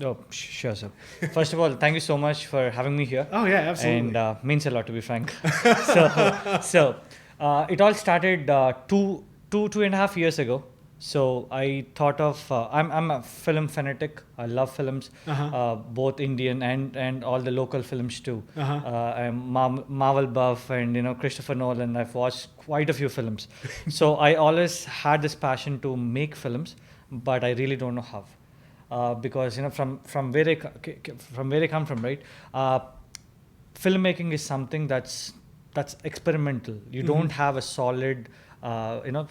Oh, sure, sir. First of all, thank you so much for having me here. Oh, yeah, absolutely. And means a lot, to be frank. So it all started 2.5 years ago. So I thought of I'm a film fanatic. I love films, both Indian and all the local films too. I'm Marvel buff, and Christopher Nolan. I've watched quite a few films. So I always had this passion to make films, but I really don't know how. Because from where I come from, right? Filmmaking is something that's experimental. You don't have a solid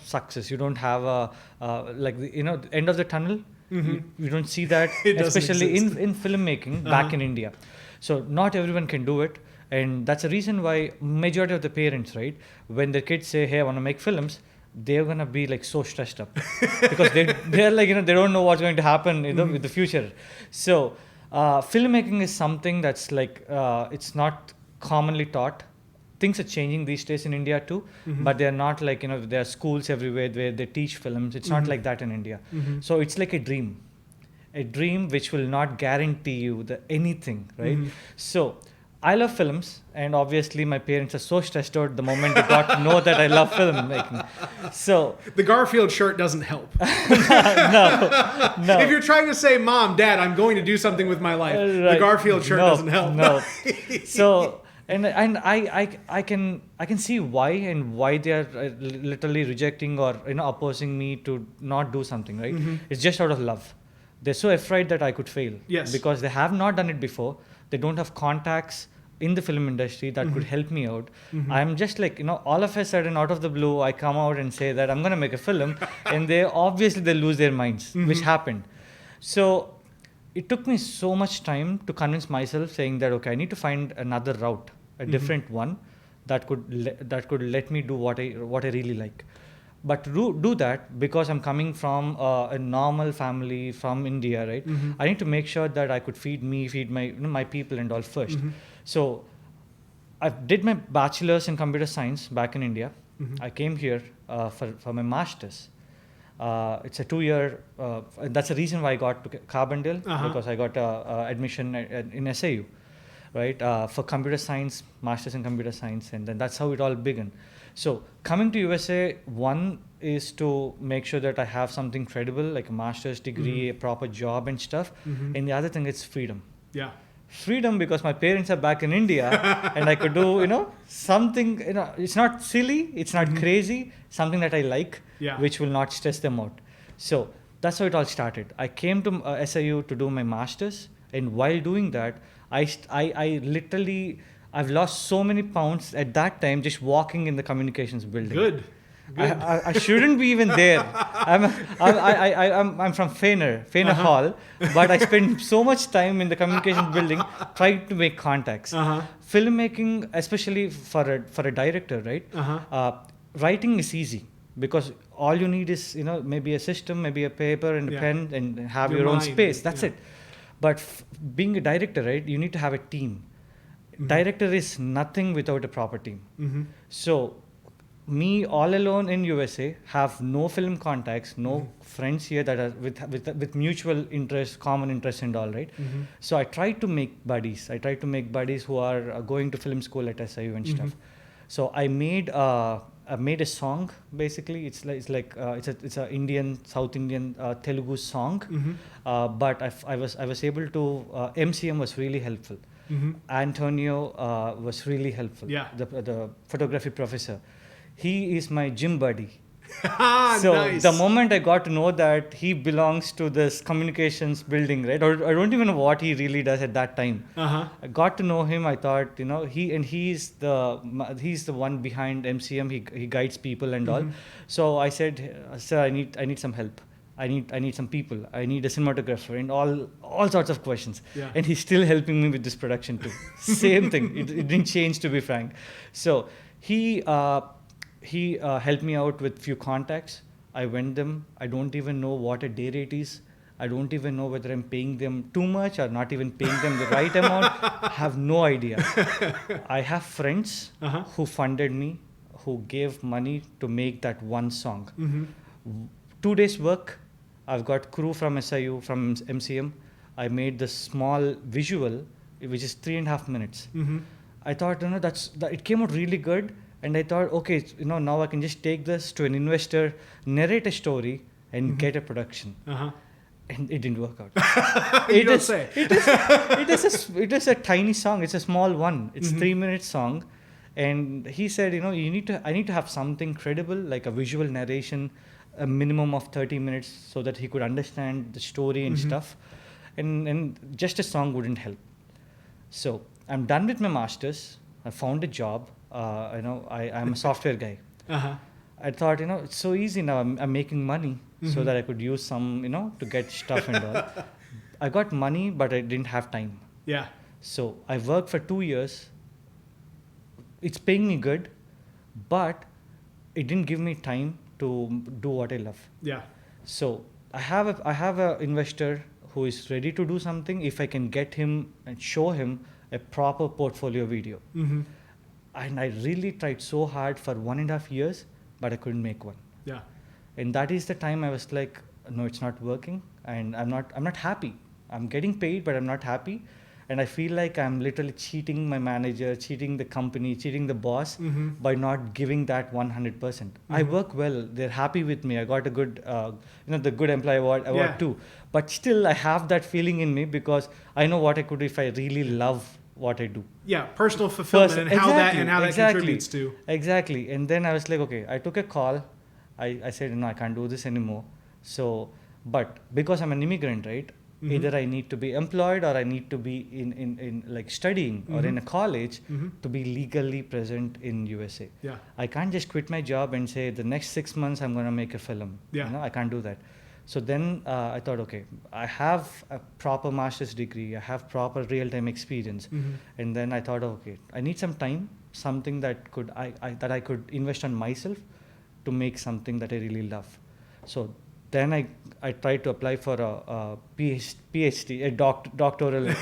success. You don't have a the end of the tunnel. You don't see that, It doesn't especially exist. in filmmaking back in India. So not everyone can do it, and that's the reason why majority of the parents, right, when their kids say, "Hey, I want to make films," they're gonna be like so stressed up because they're like they don't know what's going to happen with the future. So filmmaking is something that's like it's not commonly taught. Things are changing these days in India too, but they're not like there are schools everywhere where they teach films. It's not like that in India. So it's like a dream which will not guarantee you anything, right? So I love films, and obviously my parents are so stressed out the moment they got to know that I love filmmaking. So The Garfield shirt doesn't help. no. If you're trying to say, Mom, Dad, I'm going to do something with my life, the Right. Garfield shirt No, doesn't help. No. So and I can see why they are literally rejecting or opposing me to not do something, right? It's just out of love. They're so afraid that I could fail. Yes. Because they have not done it before. They don't have contacts in the film industry that could help me out. I'm just like, all of a sudden out of the blue, I come out and say that I'm going to make a film, and they lose their minds, which happened. So it took me so much time to convince myself, saying that, okay, I need to find another route, a different one that could let me do what I really like. But to do that, because I'm coming from a normal family from India, right? I need to make sure that I could feed my my people and all 1st. So I did my bachelor's in computer science back in India. I came here for my master's. It's a 2-year. That's the reason why I got to Carbondale, because I got admission in SAU, right? For computer science, master's in computer science, and then that's how it all began. So coming to USA, one is to make sure that I have something credible, like a master's degree, a proper job and stuff. And the other thing is freedom. Yeah. Freedom, because my parents are back in India and I could do, something, it's not silly, it's not crazy, something that I like, which will not stress them out. So that's how it all started. I came to SIU to do my master's, and while doing that, I literally, I've lost so many pounds at that time just walking in the communications building. Good. I shouldn't be even there. I'm from Fener Hall, but I spend so much time in the communications building trying to make contacts. Filmmaking, especially for a director, right? Writing is easy because all you need is maybe a system, maybe a paper and a pen, and have your own mind, space. That's it. But being a director, right? You need to have a team. Director is nothing without a proper team. So me all alone in USA, have no film contacts, no friends here that are with mutual interest, common interest and all, right? So I tried to make buddies. I tried to make buddies who are going to film school at SIU and stuff. So I made a song. Basically, it's a Indian, South Indian Telugu song. But I was able to MCM was really helpful. Antonio was really helpful. Yeah. The photography professor. He is my gym buddy. So Nice. The moment I got to know that he belongs to this communications building, right? Or I don't even know what he really does at that time. I got to know him. I thought, he's the one behind MCM. He guides people and all. So I said, sir, I need some help. I need some people. I need a cinematographer and all sorts of questions. Yeah. And he's still helping me with this production too. Same thing. It didn't change, to be frank. So he helped me out with few contacts. I went them. I don't even know what a day rate is. I don't even know whether I'm paying them too much or not even paying them the right amount. I have no idea. I have friends who funded me, who gave money to make that one song. 2 days work. I've got crew from SIU, from MCM. I made this small visual, which is 3.5 minutes. I thought, it came out really good. And I thought, okay, now I can just take this to an investor, narrate a story, and get a production. And it didn't work out. You don't say. It is a tiny song. It's a small one. It's 3-minute song. And he said, I need to have something credible, like a visual narration, a minimum of 30 minutes, so that he could understand the story and stuff. And just a song wouldn't help. So I'm done with my master's. I found a job. I'm a software guy. I thought, it's so easy now. I'm making money so that I could use some, to get stuff and all. I got money, but I didn't have time. Yeah. So I worked for 2 years. It's paying me good, but it didn't give me time to do what I love. Yeah. So I have a investor who is ready to do something if I can get him and show him a proper portfolio video. And I really tried so hard for 1.5 years, but I couldn't make one. Yeah. And that is the time I was like, no, it's not working, and I'm not happy. I'm getting paid, but I'm not happy. And I feel like I'm literally cheating my manager, cheating the company, cheating the boss by not giving that 100%. I work well. They're happy with me. I got a good, the Good Employee Award too. But still, I have that feeling in me because I know what I could do if I really love what I do. Yeah, personal fulfillment and how that contributes to. Exactly. And then I was like, okay, I took a call. I said, no, I can't do this anymore. So, but because I'm an immigrant, right? Either I need to be employed or I need to be in like studying or in a college to be legally present in USA. Yeah. I can't just quit my job and say the next 6 months I'm going to make a film. Yeah. I can't do that. So then I thought, okay, I have a proper master's degree. I have proper real-time experience. And then I thought, okay, I need some time, something that I could invest on myself to make something that I really love. So then I tried to apply for a PhD, a doctoral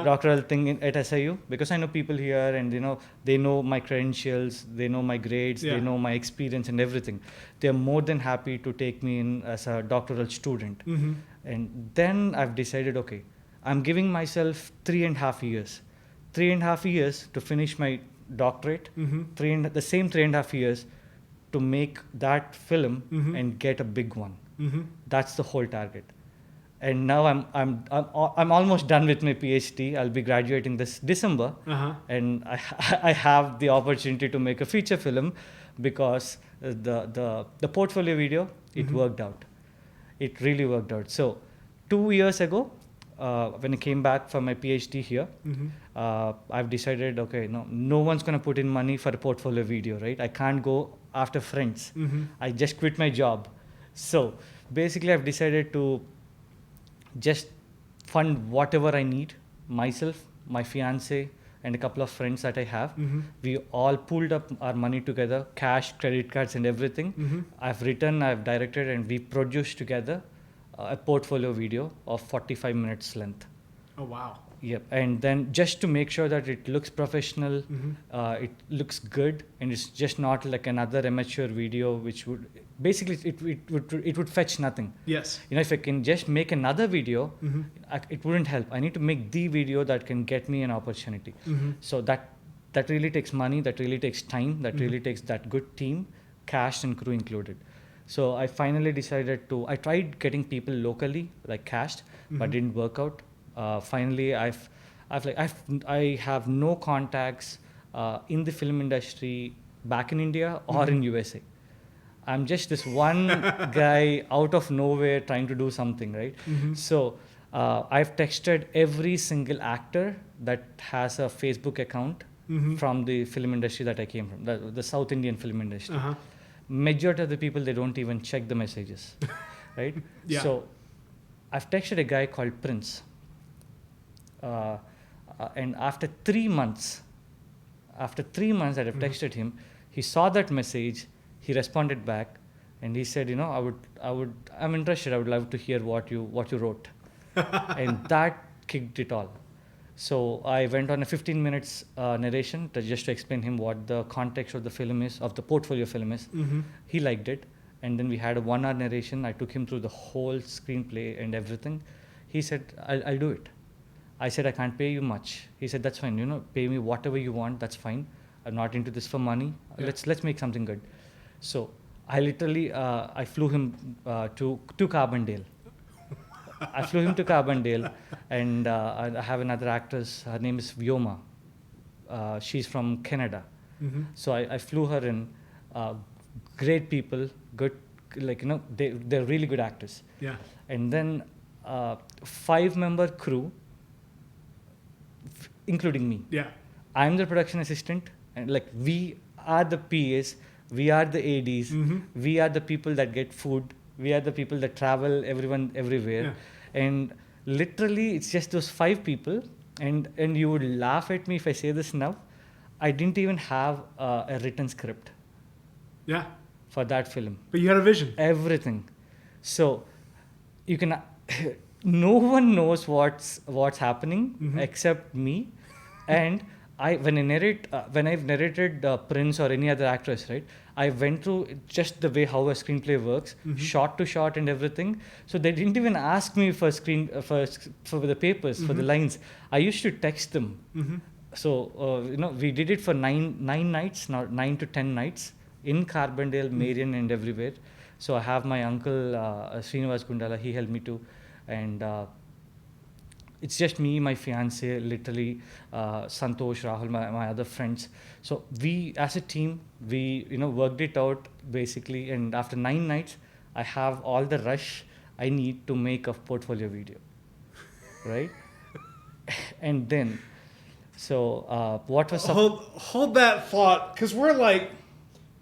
doctoral thing at SIU, because I know people here and they know my credentials, they know my grades, they know my experience and everything. They're more than happy to take me in as a doctoral student. And then I've decided, okay, I'm giving myself 3.5 years. 3.5 years to finish my doctorate, the same 3.5 years to make that film and get a big one. That's the whole target. And now I'm almost done with my PhD. I'll be graduating this December, and I have the opportunity to make a feature film because the portfolio video it worked out. It really worked out. So 2 years ago, when I came back from my PhD here, I've decided, okay, no one's going to put in money for a portfolio video, right? I can't go after friends. I just quit my job. So basically, I've decided to just fund whatever I need, myself, my fiance, and a couple of friends that I have. We all pooled up our money together, cash, credit cards, and everything. I've written, I've directed, and we produced together a portfolio video of 45 minutes length. Oh, wow. Yep. And then just to make sure that it looks professional, it looks good, and it's just not like another amateur video, which would basically it would fetch nothing. Yes. If I can just make another video, it wouldn't help. I need to make the video that can get me an opportunity. So that really takes money, that really takes time, that really takes that good team, cast and crew included. So I finally decided I tried getting people locally, like cast, but didn't work out. Finally, I have no contacts in the film industry back in India or in USA. I'm just this one guy out of nowhere trying to do something, right? So I've texted every single actor that has a Facebook account from the film industry that I came from, the South Indian film industry. Majority of the people, they don't even check the messages, right? Yeah. So I've texted a guy called Prince. And after 3 months that I've texted him, he saw that message, he responded back, and he said, I'm interested, I would love to hear what you wrote. And that kicked it all. So I went on a 15 minutes narration just to explain him what the context of the film is, of the portfolio film is. He liked it. And then we had a 1 hour narration. I took him through the whole screenplay and everything. He said, I'll do it. I said, I can't pay you much. He said, that's fine. Pay me whatever you want. That's fine. I'm not into this for money. Yeah. Let's make something good. So I literally, I flew him to Carbondale. I flew him to Carbondale, and I have another actress. Her name is Vyoma. She's from Canada. Mm-hmm. So I flew her in. Great people, good, they're really good actors. Yeah. And then 5-member crew, including me. Yeah. I'm the production assistant, and we are the PAs, we are the ADs, Mm-hmm. we are the people that get food, we are the people that travel everyone everywhere. Yeah. And literally it's just those 5 people, and you would laugh at me if I say this now. I didn't even have a written script Yeah. for that film. But you had a vision. Everything. So you can no one knows what's happening Mhm. except me. And when I've narrated Prince or any other actress, right, I went through just the way how a screenplay works, Mhm. shot to shot and everything. So they didn't even ask me for for the papers, for the Mhm. lines. I used to text them. Mm-hmm. So we did it for nine nights, now 9 to 10 nights in Carbondale, Marion, and everywhere. So I have my uncle Srinivas Gundala. He helped me too, and it's just me, my fiance, literally Santosh, Rahul, my other friends. So we, as a team, we worked it out basically. And after 9 nights, I have all the rush I need to make a portfolio video, right? And then, so what was Hold that thought, because we're like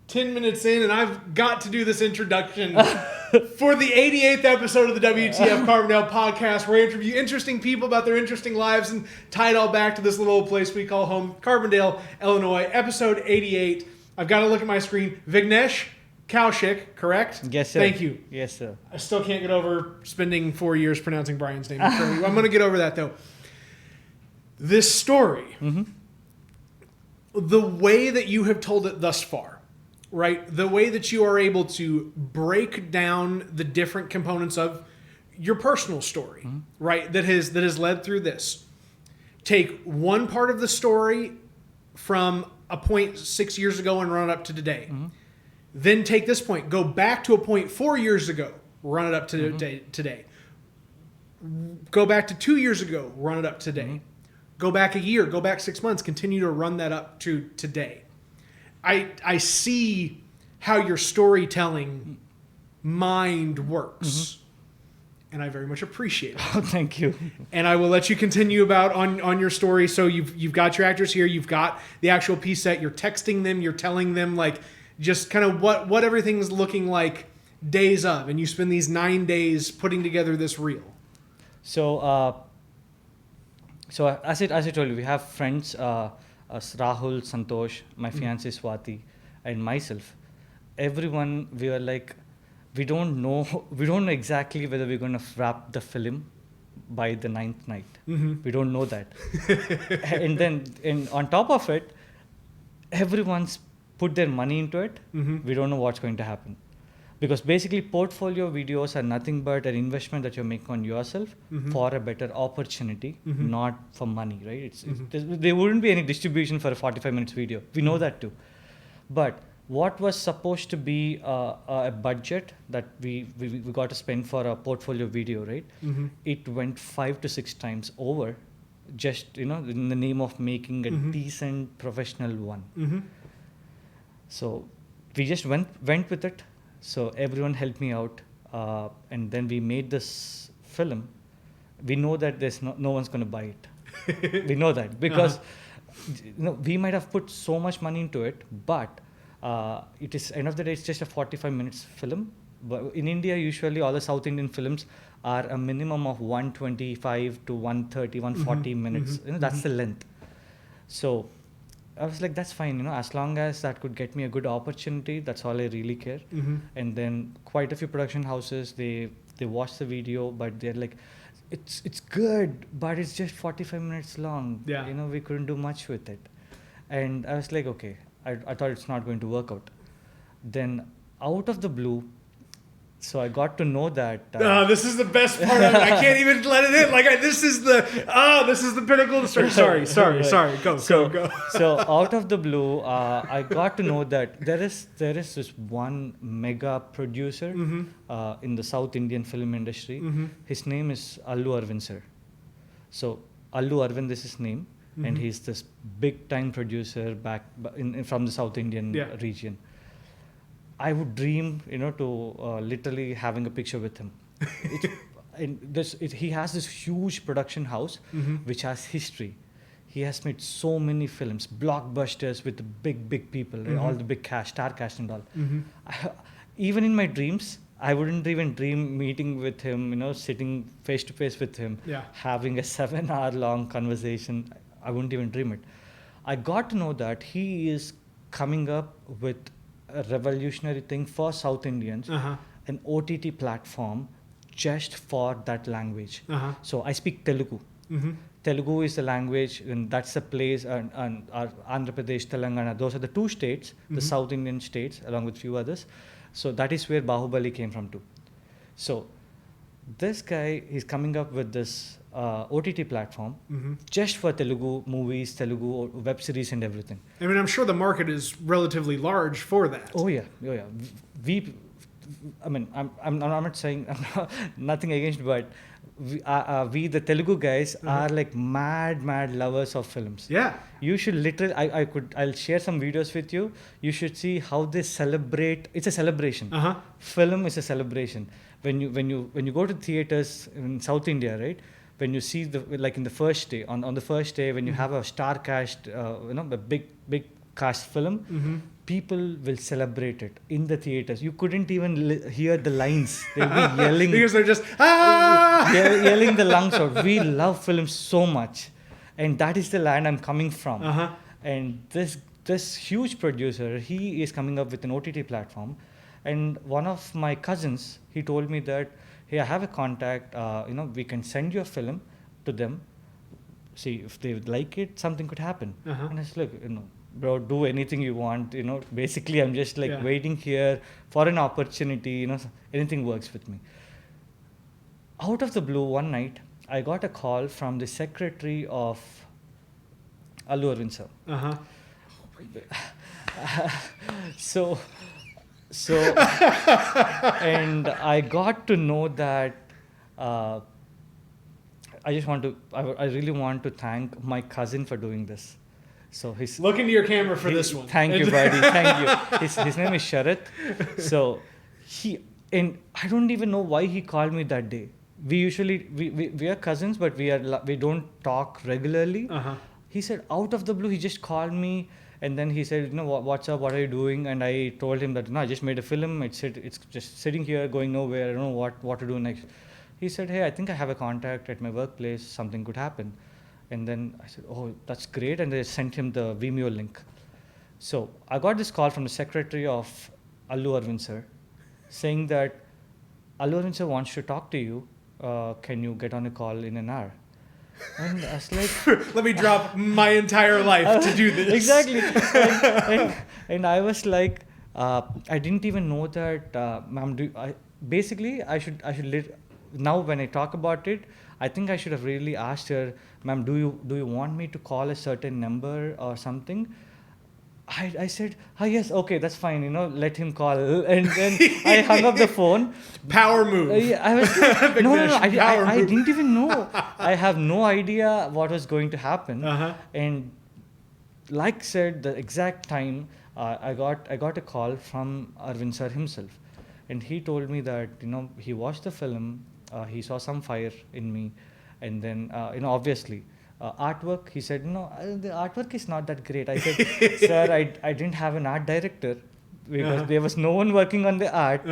10 minutes in, and I've got to do this introduction for the 88th episode of the WTF Carbondale podcast, where I interview interesting people about their interesting lives and tie it all back to this little place we call home, Carbondale, Illinois, episode 88. I've got to look at my screen. Vighnesh Koushik, correct? Yes, sir. Thank you. Yes, sir. I still can't get over spending 4 years pronouncing Brian's name. I'm going to get over that, though. This story, Mm-hmm. the way that you have told it thus far, right? The way that you are able to break down the different components of your personal story, right? That has led through this. Take one part of the story from a point 6 years ago and run it up to today. Then take this point, go back to a point 4 years ago, run it up to today. Go back to 2 years ago, run it up today. Go back a year, go back 6 months, continue to run that up to today. I see how your storytelling mind works. And I very much appreciate it. Oh, thank you. And I will let you continue about on your story. So you've got your actors here, you've got the actual piece set, you're texting them, you're telling them like just kind of what everything's looking like days of, and you spend these 9 days putting together this reel. So, as I told you, we have friends, Rahul, Santosh, my fiancée Swati, and myself. Everyone, we were like, we don't know exactly whether we're going to wrap the film by the 9th night. We don't know that. and on top of it, everyone's put their money into it. We don't know what's going to happen. Because basically portfolio videos are nothing but an investment that you're making on yourself for a better opportunity, not for money, right? There wouldn't be any distribution for a 45 minutes video. We know that too. But what was supposed to be a budget that we got to spend for a portfolio video, right? It went 5 to 6 times over, just in the name of making a decent professional one. So we just went with it. So everyone helped me out, and then we made this film. We know that there's no one's going to buy it. We know that because we might have put so much money into it, but it is end of the day it's just a 45 minutes film. But in India, usually all the South Indian films are a minimum of 125 to 130, 140 minutes. That's the length. So I was like, that's fine, as long as that could get me a good opportunity, that's all I really care. And then quite a few production houses, they watch the video, but they're like, it's good, but it's just 45 minutes long. Yeah. We couldn't do much with it. And I was like, okay, I thought it's not going to work out. Then out of the blue, So I got to know that. This is the best part of it. I can't even let it in. This is the pinnacle of the story. Sorry. Right. Go. So out of the blue, I got to know that there is this one mega producer in the South Indian film industry. His name is Allu Arvind sir. So Allu Arvind is his name, and he's this big time producer back from the South Indian region. I would dream, to literally having a picture with him. He has this huge production house, which has history. He has made so many films, blockbusters with the big people, all the big star cast and all. Even in my dreams, I wouldn't even dream meeting with him, sitting face to face with him, having a 7-hour long conversation. I wouldn't even dream it. I got to know that he is coming up with a revolutionary thing for South Indians, an OTT platform just for that language. So I speak Telugu. Telugu is the language, and that's the place, and Andhra Pradesh, Telangana, those are the two states, the South Indian states, along with few others. So that is where Bahubali came from too. So this guy is coming up with this OTT platform just for Telugu movies, Telugu web series and everything. I mean, I'm sure the market is relatively large for that. Oh yeah. I'm not saying nothing against, but we the Telugu guys are like mad lovers of films. Yeah. You should literally, I'll share some videos with you. You should see how they celebrate. It's a celebration. Film is a celebration. When you go to theaters in South India, right? When you see in the first day, on the first day, when you have a star cast, a big cast film, people will celebrate it in the theaters. You couldn't even hear the lines. They'll be yelling. Because they're just, They're yelling the lungs out. We love films so much. And that is the land I'm coming from. And this huge producer, he is coming up with an OTT platform. And one of my cousins, he told me that, hey, I have a contact, we can send you a film to them. See, if they would like it, something could happen. And I said, look, bro, do anything you want. Basically, I'm just waiting here for an opportunity. Anything works with me. Out of the blue, one night, I got a call from the secretary of Allu Arvind sir. So, and I got to know that I really want to thank my cousin for doing this. So look into your camera for this one. Thank you, buddy. Thank you. His name is Sharath. So and I don't even know why he called me that day. We usually we are cousins, but we don't talk regularly. He said out of the blue, he just called me. And then he said, what's up? What are you doing? And I told him that, I just made a film. It's just sitting here, going nowhere. I don't know what to do next. He said, hey, I think I have a contact at my workplace. Something could happen. And then I said, oh, that's great. And they sent him the Vimeo link. So I got this call from the secretary of Allu Arvind sir, saying that Allu Arvind sir wants to talk to you. Can you get on a call in an hour? And I was like, let me drop my entire life to do this. Exactly. And I was like, I didn't even know that, ma'am, I should now when I talk about it, I think I should have really asked her, ma'am, do you want me to call a certain number or something? I said, yes, okay, that's fine, let him call. And then I hung up the phone. Power move. I was like, no, I didn't even know. I have no idea what was going to happen. And like said, the exact time, I got a call from Arvind sir himself. And he told me that, he watched the film, he saw some fire in me. And then, obviously, artwork, he said, the artwork is not that great. I said, sir, I didn't have an art director because there was no one working on the art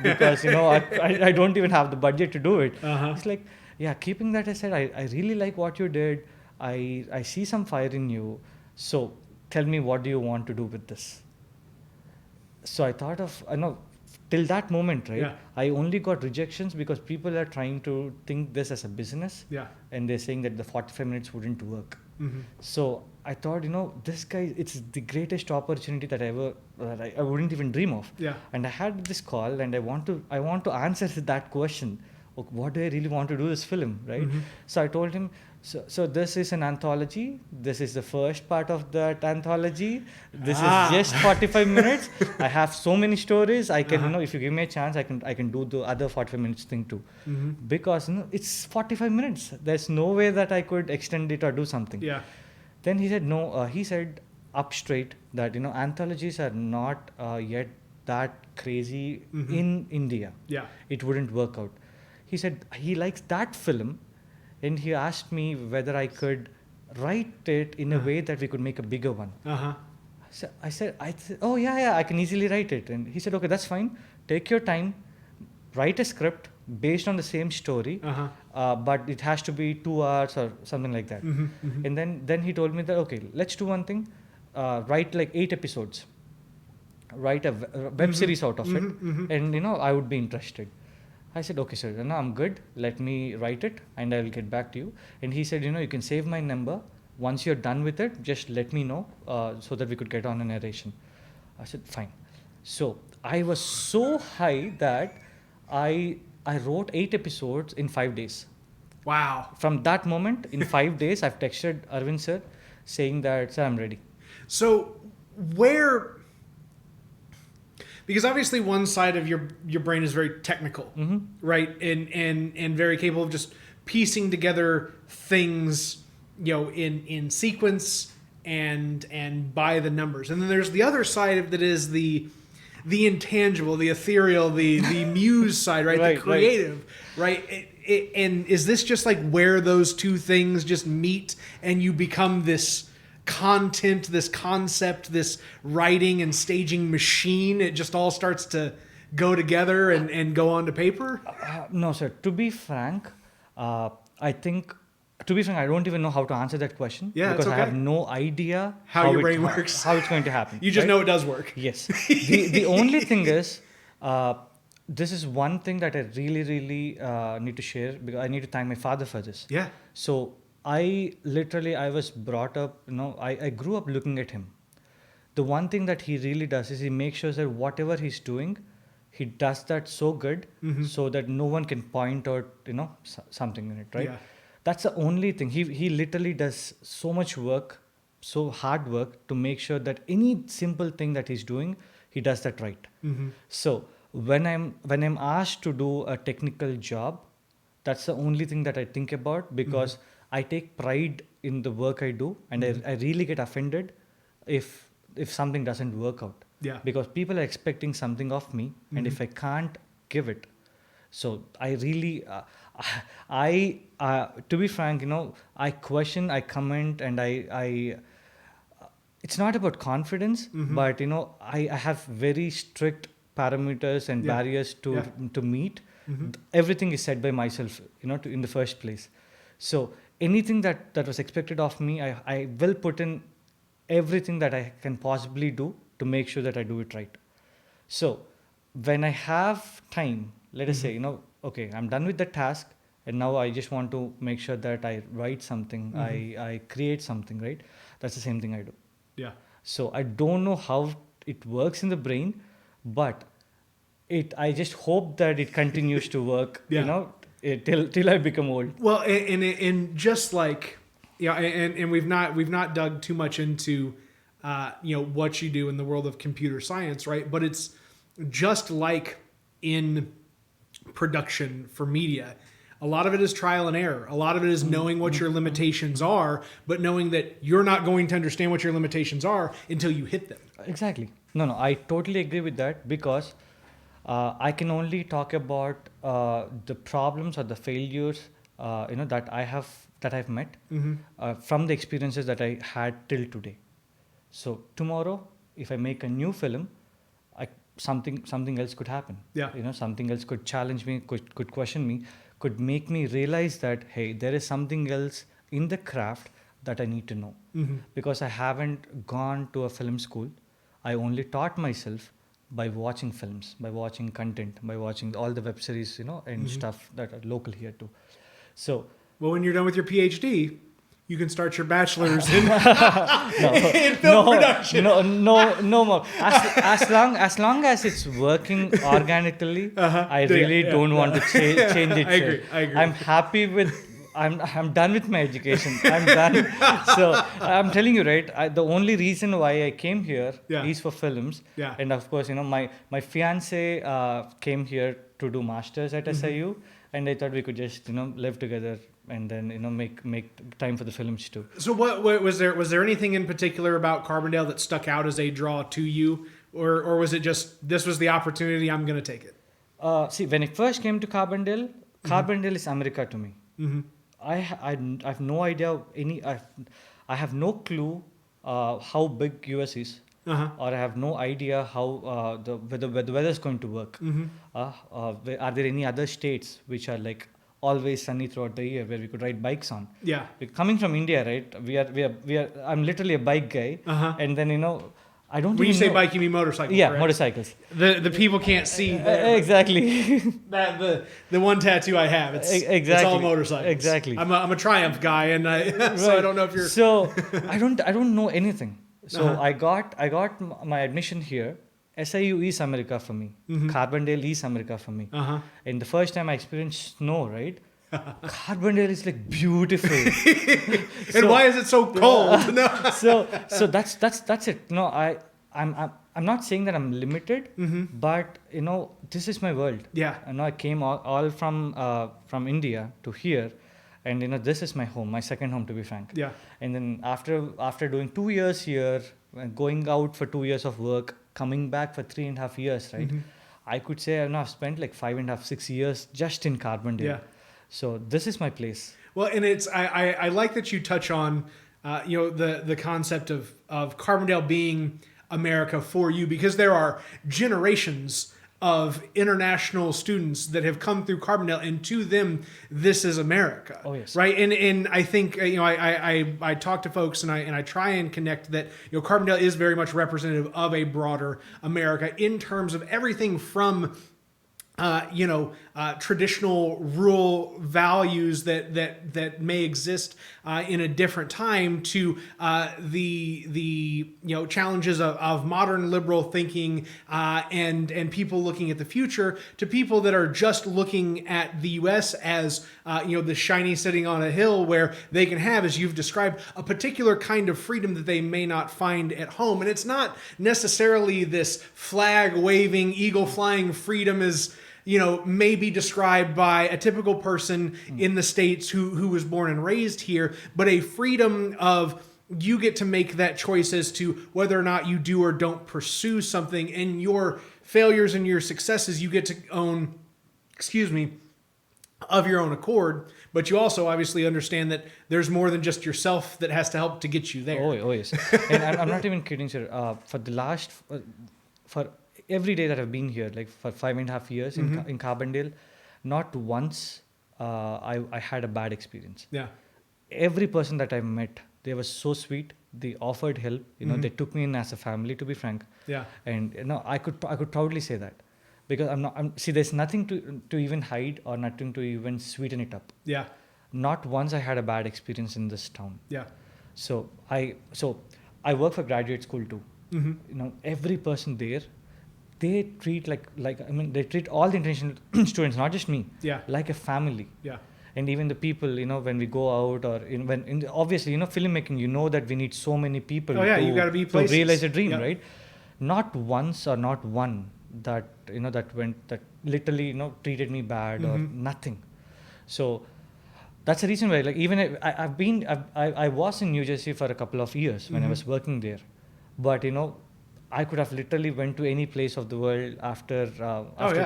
because, I don't even have the budget to do it. It's like, yeah, keeping that aside, I really like what you did. I see some fire in you. So tell me, what do you want to do with this? So I thought of, till that moment, right? Yeah. I only got rejections because people are trying to think this as a business, Yeah. and they're saying that the 45 minutes wouldn't work. Mm-hmm. So I thought, this guy, it's the greatest opportunity that I wouldn't even dream of. Yeah. And I had this call, and I want to answer that question. Okay, what do I really want to do this film, right? Mm-hmm. So I told him, so this is an anthology. This is the first part of that anthology. This is just 45 minutes. I have so many stories. I can, Uh-huh. if you give me a chance, I can do the other 45 minutes thing too. Mm-hmm. Because it's 45 minutes. There's no way that I could extend it or do something. Yeah. Then he said no. He said up straight that anthologies are not yet that crazy Mhm. in India. Yeah. It wouldn't work out. He said he likes that film, and he asked me whether I could write it in a way that we could make a bigger one. Uh-huh. So I said, oh yeah, I can easily write it. And he said, okay, that's fine. Take your time, write a script based on the same story, Uh-huh. but it has to be 2 hours or something like that. Mm-hmm. Mm-hmm. And then he told me that, okay, let's do one thing. Write like 8 episodes. Write a web series out of it, Mm-hmm. and I would be interested. I said, okay, sir, no, I'm good. Let me write it, and I'll get back to you. And he said, you can save my number. Once you're done with it, just let me know so that we could get on a narration. I said, fine. So I was so high that I wrote 8 episodes in 5 days. Wow. From that moment, in 5 days, I've texted Arvind sir saying that, sir, I'm ready. So because obviously one side of your brain is very technical, Mm-hmm. right? And very capable of just piecing together things, in sequence and by the numbers. And then there's the other side of that is the intangible, the ethereal, the muse side, right? Right, the creative, right? And is this just like where those two things just meet and you become this content, this concept, this writing and staging machine? It just all starts to go together and go onto paper? No, sir. To be frank, I think, I don't even know how to answer that question. Yeah, it's because I okay. have no idea How your brain works. how it's going to happen. You just right? know it does work. Yes. The only thing is, this is one thing that I really, really need to share, because I need to thank my father for this. Yeah. So I was brought up, I grew up looking at him. The one thing that he really does is he makes sure that whatever he's doing, he does that so good so that no one can point out, something in it, right? Yeah. That's the only thing. He literally does so much work, so hard work to make sure that any simple thing that he's doing, he does that right. Mm-hmm. So when I'm asked to do a technical job, that's the only thing that I think about, because I take pride in the work I do, and I really get offended if something doesn't work out. Yeah. Because people are expecting something of me, and if I can't give it, so I really, to be frank, I question, I comment, and I it's not about confidence, but I have very strict parameters and Yeah. barriers to meet. Mm-hmm. Everything is set by myself, in the first place. So anything that was expected of me, I will put in everything that I can possibly do to make sure that I do it right. So when I have time, let us say, okay, I'm done with the task, and now I just want to make sure that I write something, I create something, right? That's the same thing I do. Yeah. So I don't know how it works in the brain, but I just hope that it continues to work, Yeah. till I become old. Well, and just like, and we've not dug too much into, what you do in the world of computer science, right? But it's just like in production for media. A lot of it is trial and error. A lot of it is knowing what your limitations are, but knowing that you're not going to understand what your limitations are until you hit them. Exactly. No, I totally agree with that, because I can only talk about the problems or the failures, that I've met from the experiences that I had till today. So tomorrow, if I make a new film, something else could happen. Yeah. Something else could challenge me, could question me, could make me realize that, hey, there is something else in the craft that I need to know. Because I haven't gone to a film school. I only taught myself by watching films, by watching content, by watching all the web series, and stuff that are local here too. So Well, when you're done with your PhD, you can start your bachelor's in, no, in film production. no more. As long as it's working organically, I really don't want to change it. I agree. I'm happy with. I'm done with my education. I'm done. So I'm telling you, right? The only reason why I came here is for films. Yeah. And of course, my fiance came here to do masters at SIU, and I thought we could just live together and then make time for the films too. So what was there anything in particular about Carbondale that stuck out as a draw to you, or was it just this was the opportunity, I'm going to take it? See, when I first came to Carbondale, Carbondale is America to me. I have no idea I have no clue how big US is, or I have no idea how whether the weather is going to work. Are there any other states which are like always sunny throughout the year where we could ride bikes on? Yeah. Coming from India, right? We are. I'm literally a bike guy, and then I don't. When you say know. bike, you mean motorcycle? Yeah, correct? Motorcycles. The people can't see Exactly. that the one tattoo I have. It's all motorcycles. Exactly. I'm a Triumph guy, and so I don't know if you're. So I don't know anything. So I got my admission here. SIU is America for me. Carbondale is America for me. And the first time I experienced snow, right? Carbondale is like beautiful. And why is it so cold? No. So that's it. No, I'm not saying that I'm limited, but this is my world. Yeah. I came all from India to here, and this is my home, my second home, to be frank. Yeah. And then after doing 2 years here, going out for 2 years of work, coming back for 3.5 years, right? I could say I've spent like 5.5, 6 years just in Carbondale. Yeah. So this is my place. Well, and it's I like that you touch on the concept of Carbondale being America for you, because there are generations of international students that have come through Carbondale, and to them, this is America. Oh, yes. Right. And I think I talk to folks and I try and connect that Carbondale is very much representative of a broader America in terms of everything from traditional rural values that may exist in a different time to the challenges of modern liberal thinking and people looking at the future, to people that are just looking at the U.S. as the shiny sitting on a hill where they can have, as you've described, a particular kind of freedom that they may not find at home. And it's not necessarily this flag waving, eagle flying freedom as may be described by a typical person in the States who was born and raised here, but a freedom of you get to make that choice as to whether or not you do or don't pursue something, and your failures and your successes you get to own, of your own accord. But you also obviously understand that there's more than just yourself that has to help to get you there. Oh yes. And I'm not even kidding, sir. For every day that I've been here, like for 5.5 years in Carbondale, not once I had a bad experience. Yeah. Every person that I met, they were so sweet. They offered help. They took me in as a family, to be frank. Yeah. And I could proudly say that, because there's nothing to even hide or nothing to even sweeten it up. Yeah. Not once I had a bad experience in this town. Yeah. So I work for graduate school too. Every person there, they treat they treat all the international students, not just me, like a family. Yeah. And even the people, when we go out or obviously, filmmaking, that we need so many people you gotta be to realize a dream, Yeah. right? Not once or not one that literally, treated me bad or nothing. So that's the reason why, I was in New Jersey for a couple of years when I was working there, but I could have literally went to any place of the world after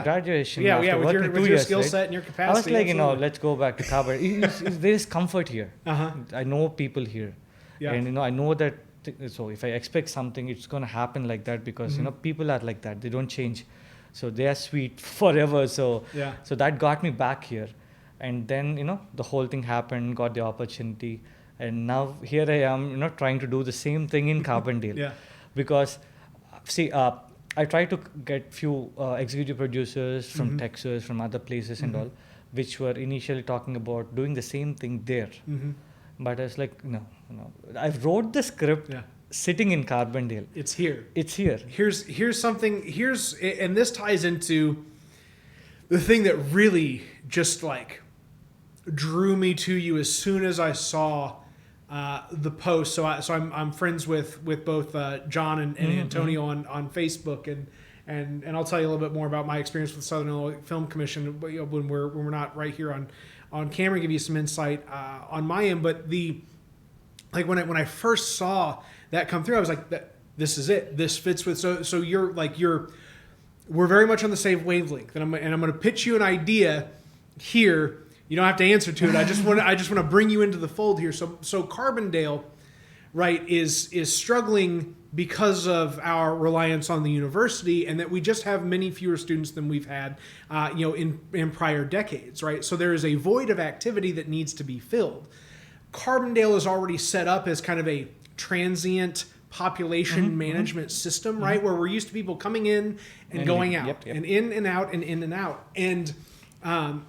graduation. With your skill set and your capacity. I was like, absolutely. let's go back to Carbondale. There is comfort here. I know people here, and I know that. So if I expect something, it's gonna happen like that, because people are like that. They don't change, so they are sweet forever. So that got me back here, and then the whole thing happened. Got the opportunity, and now here I am. Trying to do the same thing in Carbondale. Yeah. Because. See, I try to get few executive producers from Texas, from other places and all, which were initially talking about doing the same thing there. But I was like, no. I wrote the script sitting in Carbondale. It's here. It's here. Here's something. And this ties into the thing that really just like drew me to you as soon as I saw the post. So I'm friends with both John and Antonio on Facebook, and I'll tell you a little bit more about my experience with Southern Illinois Film Commission when we're not right here on camera, give you some insight on my end. But when I first saw that come through, I was like, this is it. This fits with so we're very much on the same wavelength, and I'm going to pitch you an idea here. You don't have to answer to it. I just want to bring you into the fold here. So Carbondale, right, is struggling because of our reliance on the university, and that we just have many fewer students than we've had, in prior decades, right? So there is a void of activity that needs to be filled. Carbondale is already set up as kind of a transient population management system, right, where we're used to people coming in and going out, and in and out and in and out, and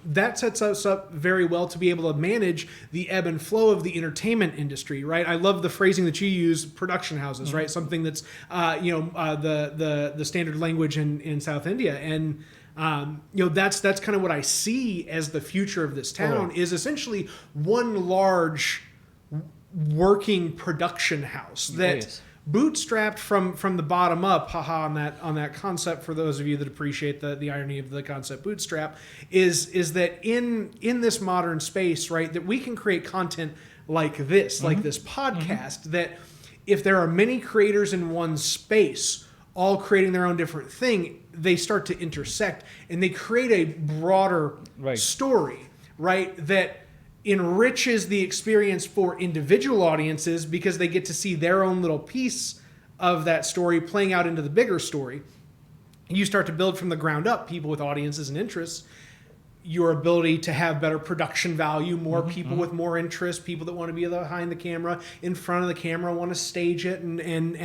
that sets us up very well to be able to manage the ebb and flow of the entertainment industry, right? I love the phrasing that you use, production houses, right? Something that's the standard language in South India, and that's kind of what I see as the future of this town, is essentially one large working production house that bootstrapped from the bottom up, haha, on that concept. For those of you that appreciate the irony of the concept bootstrap, is that in this modern space, right, that we can create content like this, like this podcast, that if there are many creators in one space, all creating their own different thing, they start to intersect and they create a broader story, right, that enriches the experience for individual audiences because they get to see their own little piece of that story playing out into the bigger story. You start to build from the ground up people with audiences and interests, your ability to have better production value, more people with more interest, people that want to be behind the camera, in front of the camera, want to stage it and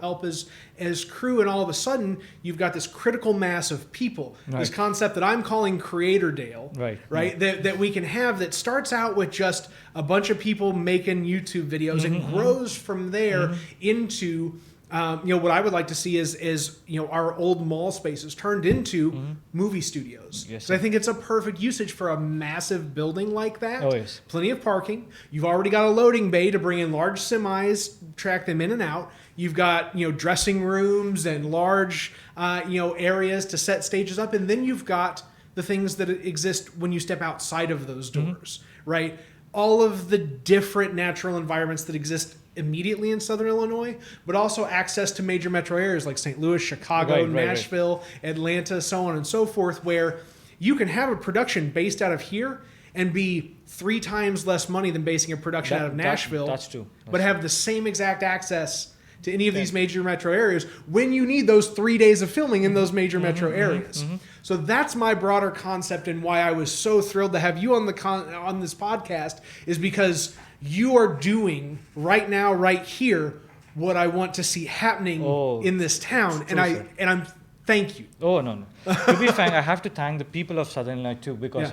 help as crew, and all of a sudden you've got this critical mass of people. This concept that I'm calling Creatordale, right? That we can have, that starts out with just a bunch of people making YouTube videos and grows from there into what I would like to see is our old mall spaces turned into movie studios. So I think it's a perfect usage for a massive building like that. Plenty of parking. You've already got a loading bay to bring in large semis, track them in and out. You've got dressing rooms and large areas to set stages up, and then you've got the things that exist when you step outside of those doors, right? All of the different natural environments that exist immediately in Southern Illinois, but also access to major metro areas like St. Louis, Chicago, Nashville, Atlanta, so on and so forth, where you can have a production based out of here and be 3 times less money than basing a production out of Nashville, that's true. But have the same exact access to any of these major metro areas when you need those 3 days of filming in those major metro areas. So that's my broader concept, and why I was so thrilled to have you on this podcast is because you are doing right now, right here, what I want to see happening in this town, and I'm thank you. No. To be frank, I have to thank the people of Southern Illinois too, because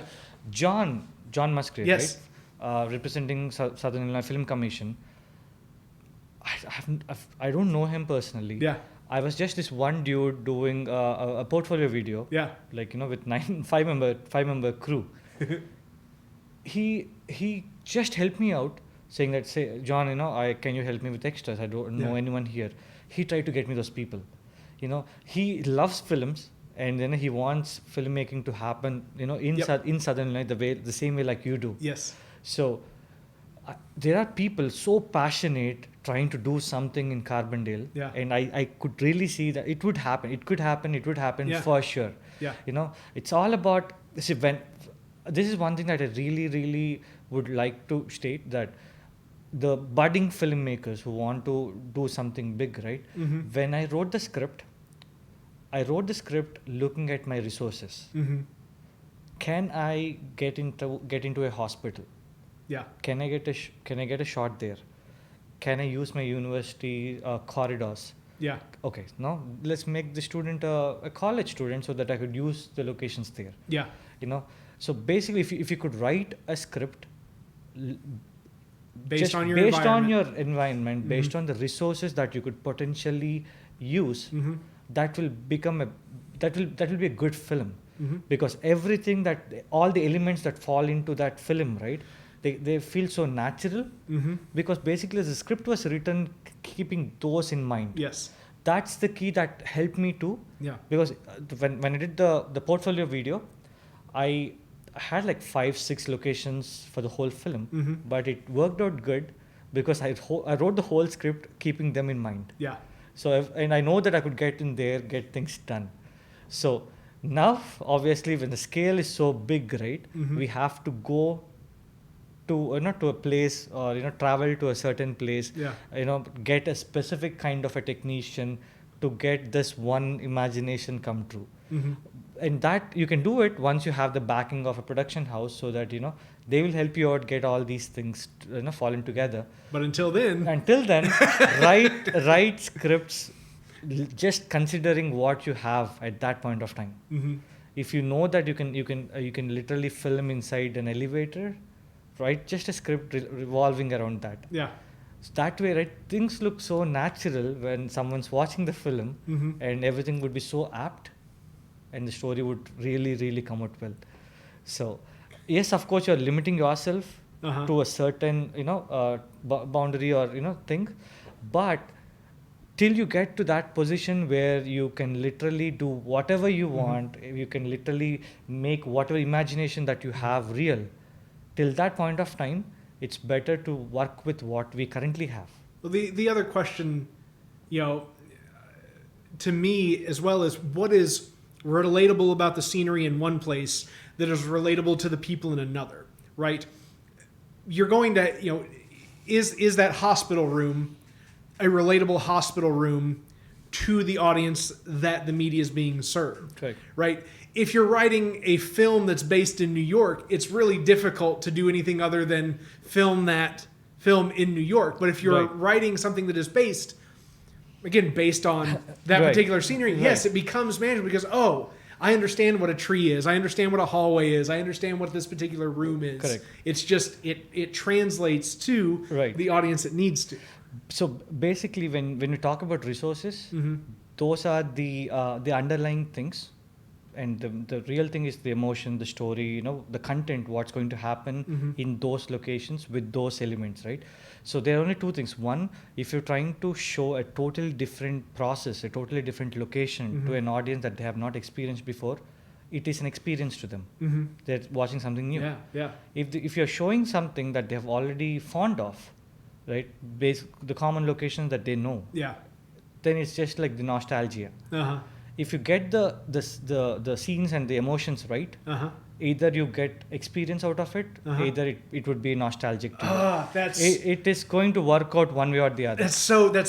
John Musgrave, right, representing Southern Illinois Film Commission. I don't know him personally. I was just this one dude doing a portfolio video. With 5 member crew. He just helped me out, saying that, John, can you help me with extras? I don't know anyone here. He tried to get me those people. He loves films, and then he wants filmmaking to happen, in Southern Illinois the same way like you do. So there are people so passionate trying to do something in Carbondale, and I could really see that it would happen. It could happen. It would happen for sure. It's all about this event. This is one thing that I really, really would like to state, that the budding filmmakers who want to do something big, right? When I wrote the script looking at my resources. Can I get into a hospital? Can I get a shot there? Can I use my university corridors? Yeah. Okay, now let's make the student a college student so that I could use the locations there. Yeah. You know, so basically, if you could write a script l- Based on your based on environment. your environment, based on the resources that you could potentially use, Mm-hmm. that will become that will be a good film, Mm-hmm. because everything that all the elements that fall into that film, right, they feel so natural, Mm-hmm. because basically the script was written keeping those in mind. Yes. That's the key that helped me too, Yeah. because when I did the portfolio video, I had like 5-6 locations for the whole film, Mm-hmm. but it worked out good because I wrote the whole script keeping them in mind. Yeah. So and I know that I could get in there, get things done. So now, obviously, when the scale is so big, right, Mhm. we have to go to to a place, or travel to a certain place, Yeah. get a specific kind of a technician to get this one imagination come true. Mm-hmm. And that you can do it once you have the backing of a production house, so that they will help you out, get all these things falling together. But until then, Until then, write scripts just considering what you have at that point of time. mm-hmm. If you know that you can literally film inside an elevator, write just a script revolving around that. Yeah. So that way, right, things look so natural when someone's watching the film, Mm-hmm. and everything would be so apt, and the story would really, really come out well. So, yes, of course, you're limiting yourself Uh-huh. to a certain, boundary or, thing. But till you get to that position where you can literally do whatever you want, you can literally make whatever imagination that you have real, till that point of time, it's better to work with what we currently have. Well, the other question, to me as well, is what is relatable about the scenery in one place that is relatable to the people in another, right? You're going to, is that hospital room a relatable hospital room to the audience that the media is being served? Correct. Right? If you're writing a film that's based in New York, it's really difficult to do anything other than film that film in New York. But if you're Right. writing something that is based on that Right. particular scenery, Right. yes, it becomes manageable because, I understand what a tree is. I understand what a hallway is. I understand what this particular room is. Correct. It's just, it translates to Right. the audience it needs to. So basically, when we talk about resources, Mm-hmm. those are the underlying things, and the real thing is the emotion, the story, the content, what's going to happen Mhm. in those locations with those elements, right? So there are only two things. One, if you're trying to show a totally different process, a totally different location to Mhm. an audience that they have not experienced before, it is an experience to them. Mm-hmm. They're watching something new. Yeah, yeah. If you're showing something that they have already fond of, right, the common locations that they know, Yeah. then it's just like the nostalgia. Uh-huh. If you get the scenes and the emotions right, Uh-huh. either you get experience out of it, Uh-huh. either it would be nostalgic to you. That's It is going to work out one way or the other. that's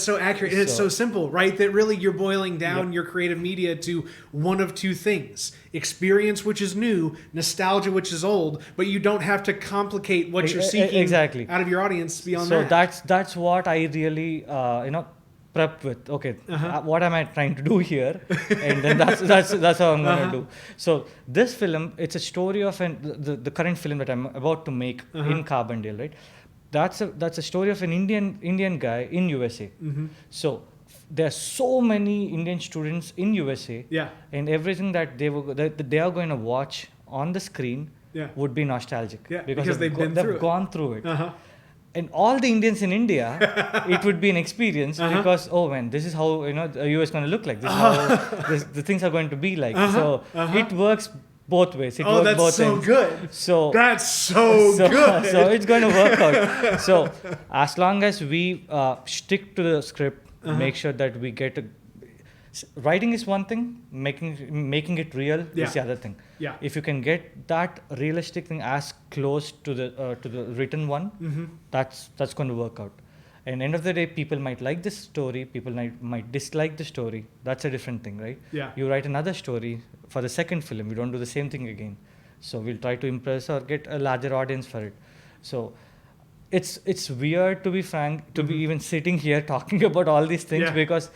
so accurate, and it's so So- simple, right? That really you're boiling down Yep. your creative media to one of two things: experience, which is new; nostalgia, which is old. But you don't have to complicate what you're seeking Exactly. out of your audience beyond So that. that's what I really prep with. Okay, Uh-huh. what am I trying to do here? And then that's how I'm gonna Uh-huh. do. So this film, it's a story of the current film that I'm about to make Uh-huh. in Carbondale, right? That's a story of an Indian guy in USA. Mm-hmm. So there are so many Indian students in USA, Yeah, and everything that they are going to watch on the screen yeah, would be nostalgic. Yeah, because they've been through it. gone through it. uh-huh. And all the Indians in India, it would be an experience, Uh-huh. because, oh man, this is how the US is going to look like. This is how the things are going to be like. Uh-huh. So Uh-huh. it works both ways. It Oh, works that's both so ends. good. So That's so good. so it's going to work out. So as long as we stick to the script, Uh-huh. make sure that we get writing is one thing, making it real Yeah. is the other thing. Yeah. If you can get that realistic thing as close to the written one, Mm-hmm. that's going to work out. And end of the day, people might like this story, people might dislike the story. That's a different thing, right? Yeah. You write another story for the second film, we don't do the same thing again. So we'll try to impress or get a larger audience for it. So it's weird, to be frank, to be Mhm. even sitting here talking about all these things, Yeah. because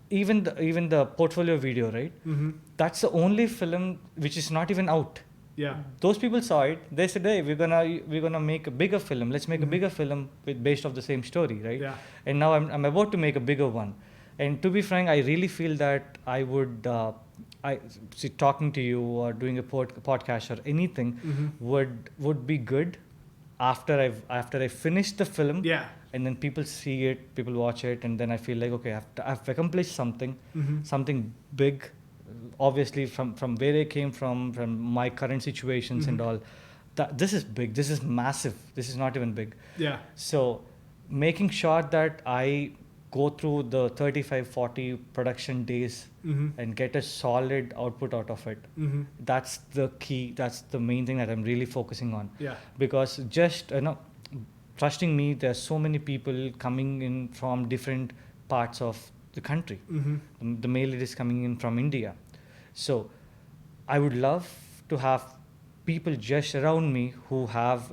even the portfolio video, right? Mm-hmm. That's the only film which is not even out. Yeah. Those people saw it. They said, "Hey, we're gonna make a bigger film. Let's make a bigger film based off the same story, right?" Yeah. And now I'm about to make a bigger one. And to be frank, I really feel that I would, I see, talking to you or doing a podcast or anything would be good after I finish the film. Yeah. And then people see it, people watch it, and then I feel like, okay, I've accomplished something, something big. Obviously, from where I came from my current situations and all, this is big. This is massive. This is not even big. Yeah. So, making sure that I go through the 35, 40 production days and get a solid output out of it. That's the key. That's the main thing that I'm really focusing on. Yeah. Because just trusting me, there's so many people coming in from different parts of the country. The mail is coming in from India. So I would love to have people just around me who have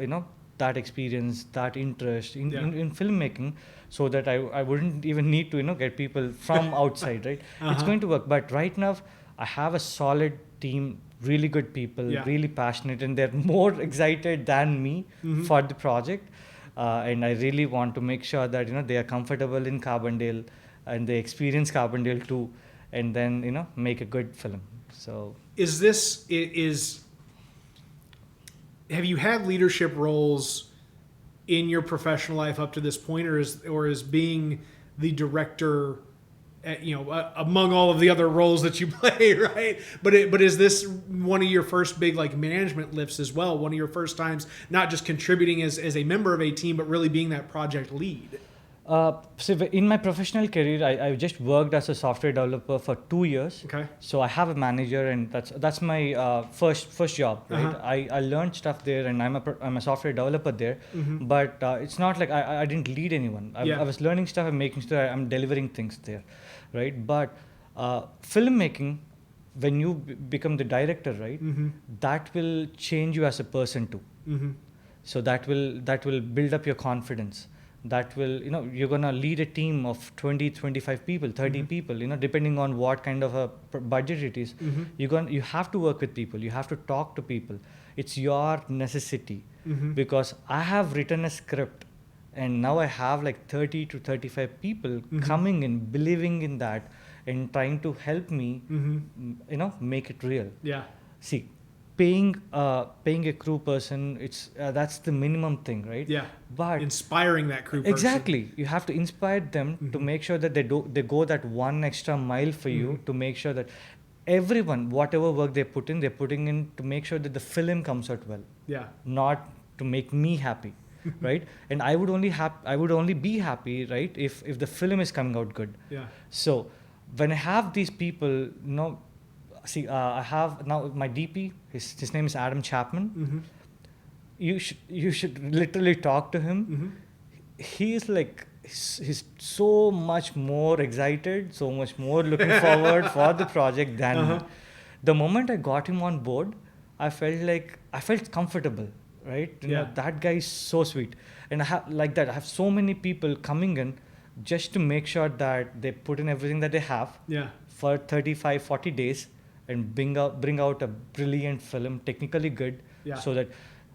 that experience, that interest in filmmaking, so that I wouldn't even need to get people from outside, right? It's going to work. But right now I have a solid team, really good people, really passionate, and they're more excited than me for the project. And I really want to make sure that they are comfortable in Carbondale and they experience Carbondale too, and then make a good film. So have you had leadership roles in your professional life up to this point, or is being the director, among all of the other roles that you play, right? But is this one of your first big management lifts as well? One of your first times not just contributing as a member of a team, but really being that project lead? So in my professional career, I just worked as a software developer for 2 years. Okay. So I have a manager, and that's my first job. Right? I learned stuff there, and I'm a software developer there. But it's not like I didn't lead anyone. I was learning stuff and making sure I'm delivering things there, right? But filmmaking, when you become the director, right, that will change you as a person too. So that will build up your confidence. That will, you're going to lead a team of 20, 25 people, 30 people, depending on what kind of a budget it is. You have to work with people. You have to talk to people. It's your necessity. Because I have written a script, and now I have 30 to 35 people coming in, believing in that, and trying to help me, make it real. Yeah. See, paying a crew person, that's the minimum thing, right? Yeah. But inspiring that crew person. Exactly. You have to inspire them to make sure that they go that one extra mile for you, to make sure that everyone, whatever work they're putting in to make sure that the film comes out well. Yeah. Not to make me happy. Right? And I would only be happy, right, if the film is coming out good. Yeah. So when I have these people, see, I have now my DP. His name is Adam Chapman. You should literally talk to him. He's he's so much more excited, so much more looking forward for the project than me. The moment I got him on board, I felt comfortable, right? That guy is so sweet, and I have so many people coming in just to make sure that they put in everything that they have for 35, 40 days. And bring out a brilliant film, technically good. So that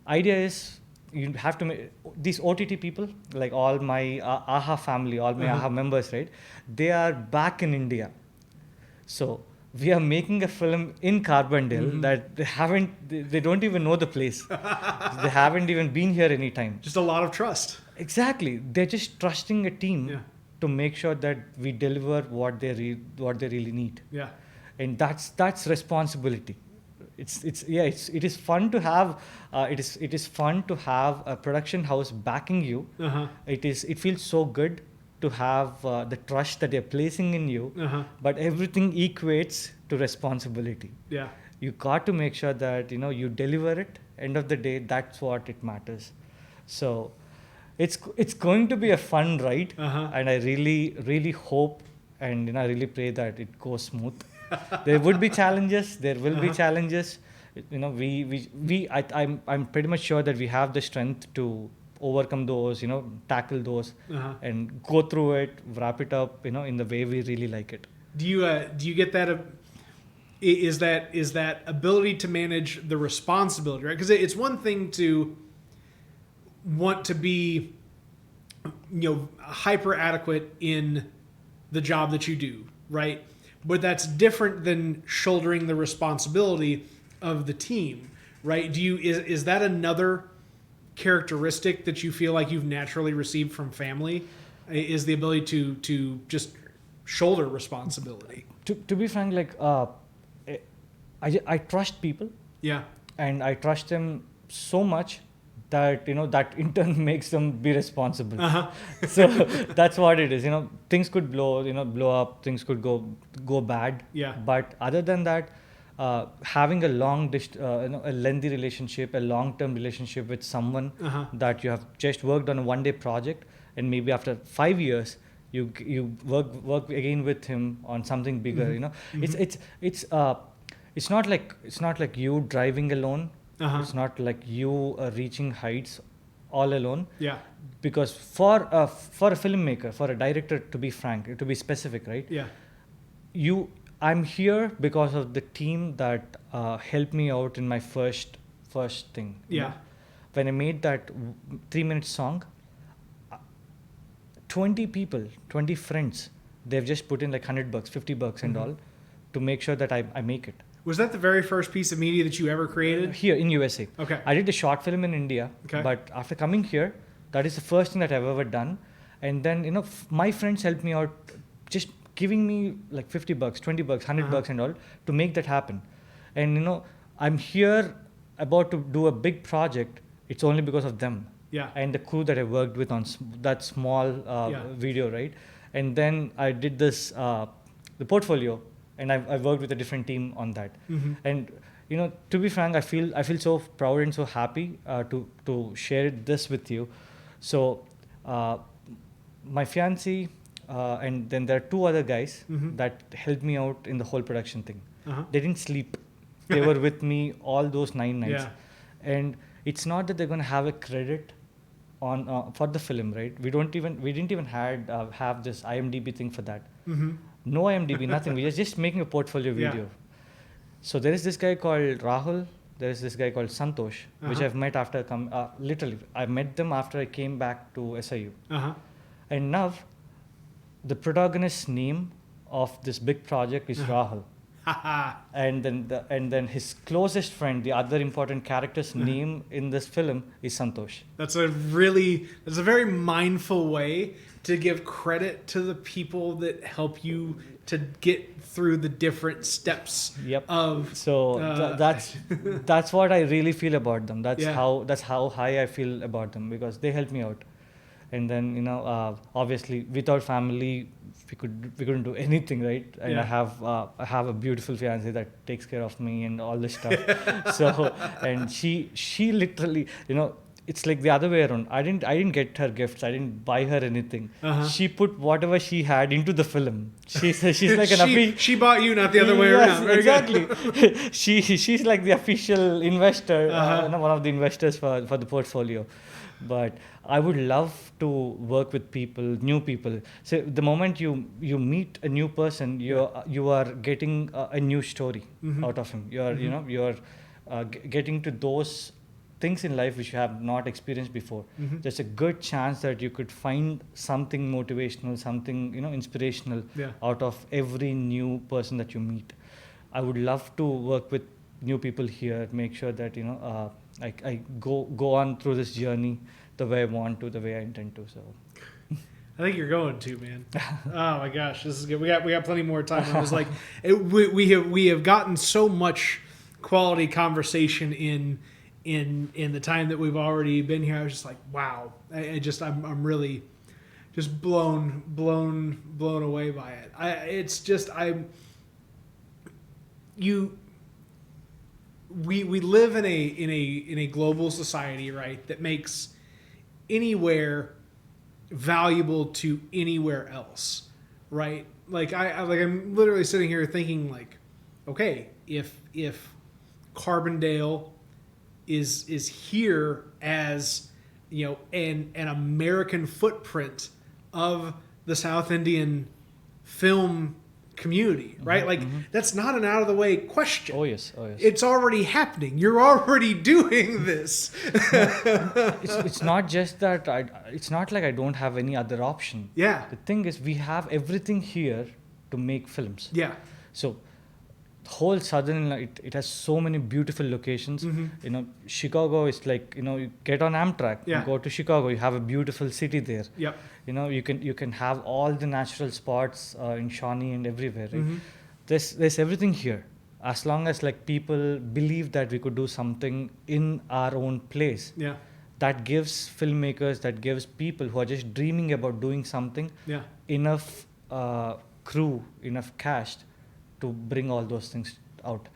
idea is you have to make these OTT people, like all my AHA family, all my AHA members, right? They are back in India. So we are making a film in Carbondale that they don't even know the place. They haven't even been here any time. Just a lot of trust. Exactly. They're just trusting a team to make sure that we deliver what they really need. Yeah. And that's responsibility. It is fun to have it is fun to have a production house backing you. It feels so good to have the trust that they're placing in you. But everything equates to responsibility. Yeah. You got to make sure that you deliver it. End of the day, that's what it matters. So it's going to be a fun ride, and I really hope and I really pray that it goes smooth. There would be challenges. There will be challenges. I'm pretty much sure that we have the strength to overcome those. Tackle those, and go through it, wrap it up. In the way we really like it. Do you get that? Is that ability to manage the responsibility, right? Because it's one thing to want to be, hyper adequate in the job that you do, right? But that's different than shouldering the responsibility of the team, right? Is that another characteristic that you feel like you've naturally received from family? Is the ability to just shoulder responsibility? To be frank, like I trust people, Yeah. and I trust them so much that that in turn makes them be responsible. So that's what it is. Things could blow up, things could go bad. Yeah. But other than that, having a a lengthy relationship, a long-term relationship with someone that you have just worked on a one-day project, and maybe after 5 years you work again with him on something bigger. It's not like you driving alone. It's not like you reaching heights all alone. Yeah. Because for a filmmaker, for a director, to be frank, to be specific, right? Yeah. I'm here because of the team that helped me out in my first thing. Yeah. When I made that 3-minute song, 20 people, 20 friends, they've just put in like $100, $50 and all to make sure that I make it. Was that the very first piece of media that you ever created? Here in USA. Okay. I did a short film in India, but after coming here, that is the first thing that I've ever done. And then, my friends helped me out, just giving me like $50, $20, $100 and all to make that happen. And, I'm here about to do a big project. It's only because of them. Yeah. And the crew that I worked with on that small video, right? And then I did this, the portfolio, and I worked with a different team on that. And to be frank, I feel so proud and so happy to share this with you. So my fiancée, and then there are 2 other guys that helped me out in the whole production thing. They didn't sleep. They were with me all those 9 nights. Yeah. And it's not that they're going to have a credit on for the film, right? We didn't even have this IMDb thing for that. No IMDb, nothing. We were just making a portfolio video. Yeah. So there is this guy called Rahul. There is this guy called Santosh, which I've met after literally I met them after I came back to SIU. And now, the protagonist's name of this big project is Rahul. And then his closest friend, the other important character's name in this film is Santosh. That's a very mindful way to give credit to the people that help you to get through the different steps of. So that's what I really feel about them. That's how high I feel about them, because they helped me out. And then obviously without family we couldn't do anything, right? And I have a beautiful fiancée that takes care of me and all this stuff. So, and she literally, it's like the other way around. I didn't get her gifts. I didn't buy her anything. She put whatever she had into the film. She's like an she bought you, not the other way around. Very exactly. She's like the official investor, one of the investors for the portfolio. But I would love to work with people, new people. So the moment you meet a new person, you are getting a new story out of him. You're getting to those things in life which you have not experienced before. There's a good chance that you could find something motivational, something inspirational out of every new person that you meet. I would love to work with new people here, make sure that I go on through this journey the way I want to, the way I intend to. So I think you're going to, man. Oh my gosh, this is good. We got plenty more time. It was like we have gotten so much quality conversation in the time that we've already been here. I was just like, wow. I'm really just blown away by it. We live in a global society, right, that makes anywhere valuable to anywhere else, right? Like I'm literally sitting here thinking, like, okay, if Carbondale is here as an American footprint of the South Indian film community, right? Like that's not an out of the way question. Oh yes, oh yes. It's already happening. You're already doing this. It's not just that it's not like I don't have any other option. Yeah. The thing is, we have everything here to make films. Yeah. So whole southern, it has so many beautiful locations. You know, Chicago is like, you know, you get on Amtrak, Yeah. you go to Chicago, you have a beautiful city there. Yep. You know, you can have all the natural spots in Shawnee and everywhere, right? There's everything here, as long as like people believe that we could do something in our own place. Yeah. That gives filmmakers, that gives people who are just dreaming about doing something Yeah. enough crew, enough cast to bring all those things out.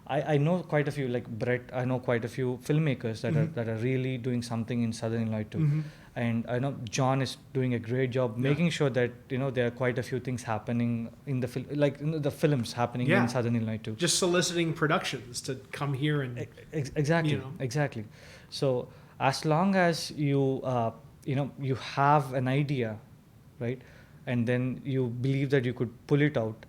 I know quite a few, like Brett, I know quite a few filmmakers that are really doing something in Southern Illinois too. And I know John is doing a great job making sure that, you know, there are quite a few things happening in the the films happening in Southern Illinois too. Just soliciting productions to come here and Exactly, you know. exactly. So as long as you you know, you have an idea, right, and then you believe that you could pull it out,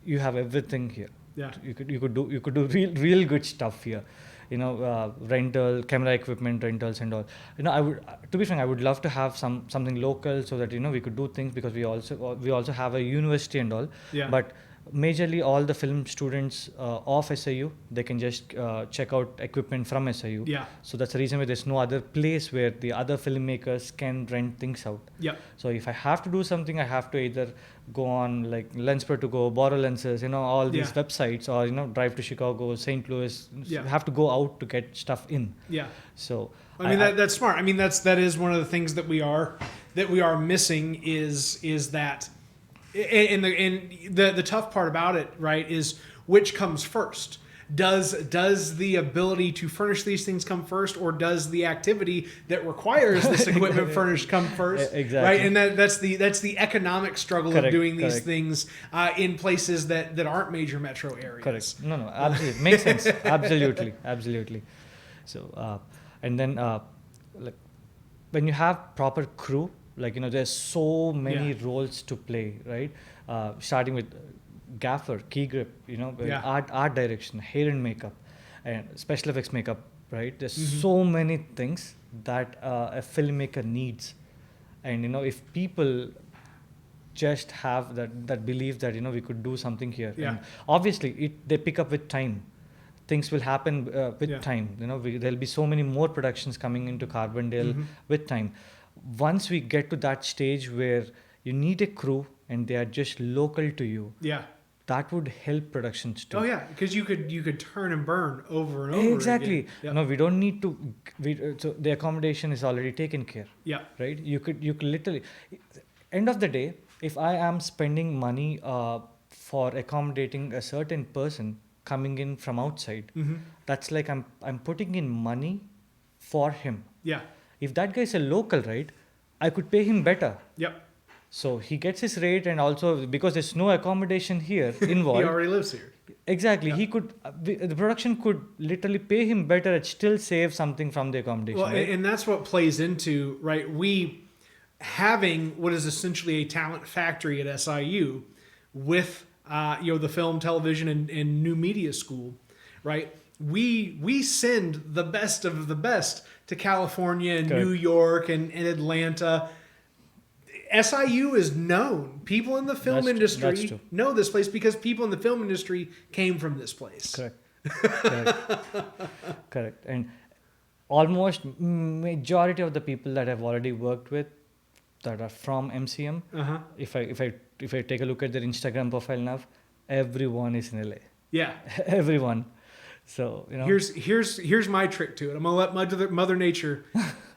you have everything here. Yeah. You could do real good stuff here. You know, rental, camera equipment rentals and all. You know, I would, to be frank, I would love to have something local so that, you know, we could do things, because we also have a university and all. Yeah. But majorly all the film students of SIU, they can just check out equipment from SIU. Yeah. So that's the reason why there's no other place where the other filmmakers can rent things out. Yeah. So if I have to do something, I have to either go on like Lenspro to go, borrow lenses, you know, all these websites, or, you know, drive to Chicago, St. Louis. Yeah. Have to go out to get stuff in. Yeah. So I mean that's smart. I mean that is one of the things that we are missing is that, and the tough part about it, right, is which comes first. Does the ability to furnish these things come first, or does the activity that requires this equipment furnished come first? Exactly. Right, and that's the economic struggle of doing these things in places that aren't major metro areas. Correct. No, absolutely makes sense. Absolutely. So and then like when you have proper crew, like, you know, there's so many roles to play, right? Starting with gaffer, key grip, you know, art direction, hair and makeup, and special effects makeup, right? There's so many things that a filmmaker needs. And, you know, if people just have that belief that, you know, we could do something here. Yeah. And obviously, they pick up with time. Things will happen with time. You know, there'll be so many more productions coming into Carbondale with time. Once we get to that stage where you need a crew and they are just local to you, that would help productions too. Oh yeah, because you could turn and burn over and over. Exactly. Again. Yep. No, we don't need to. So the accommodation is already taken care. Yeah. Right. You could literally. End of the day, if I am spending money for accommodating a certain person coming in from outside, that's like I'm putting in money for him. Yeah. If that guy is a local, right, I could pay him better. Yep. So he gets his rate, and also because there's no accommodation here involved. He already lives here. Exactly. He could, the production could literally pay him better and still save something from the accommodation. Well, right? and that's what plays into, right, we having what is essentially a talent factory at SIU with, you know, the film, television, and new media school, right? We send the best of the best to California and New York and Atlanta. SIU is known. People in the film industry know this place because people in the film industry came from this place. Correct. And almost majority of the people that I've already worked with that are from MCM, if I take a look at their Instagram profile now, everyone is in LA. Yeah. Everyone. So, you know. Here's my trick to it. I'm gonna let Mother Nature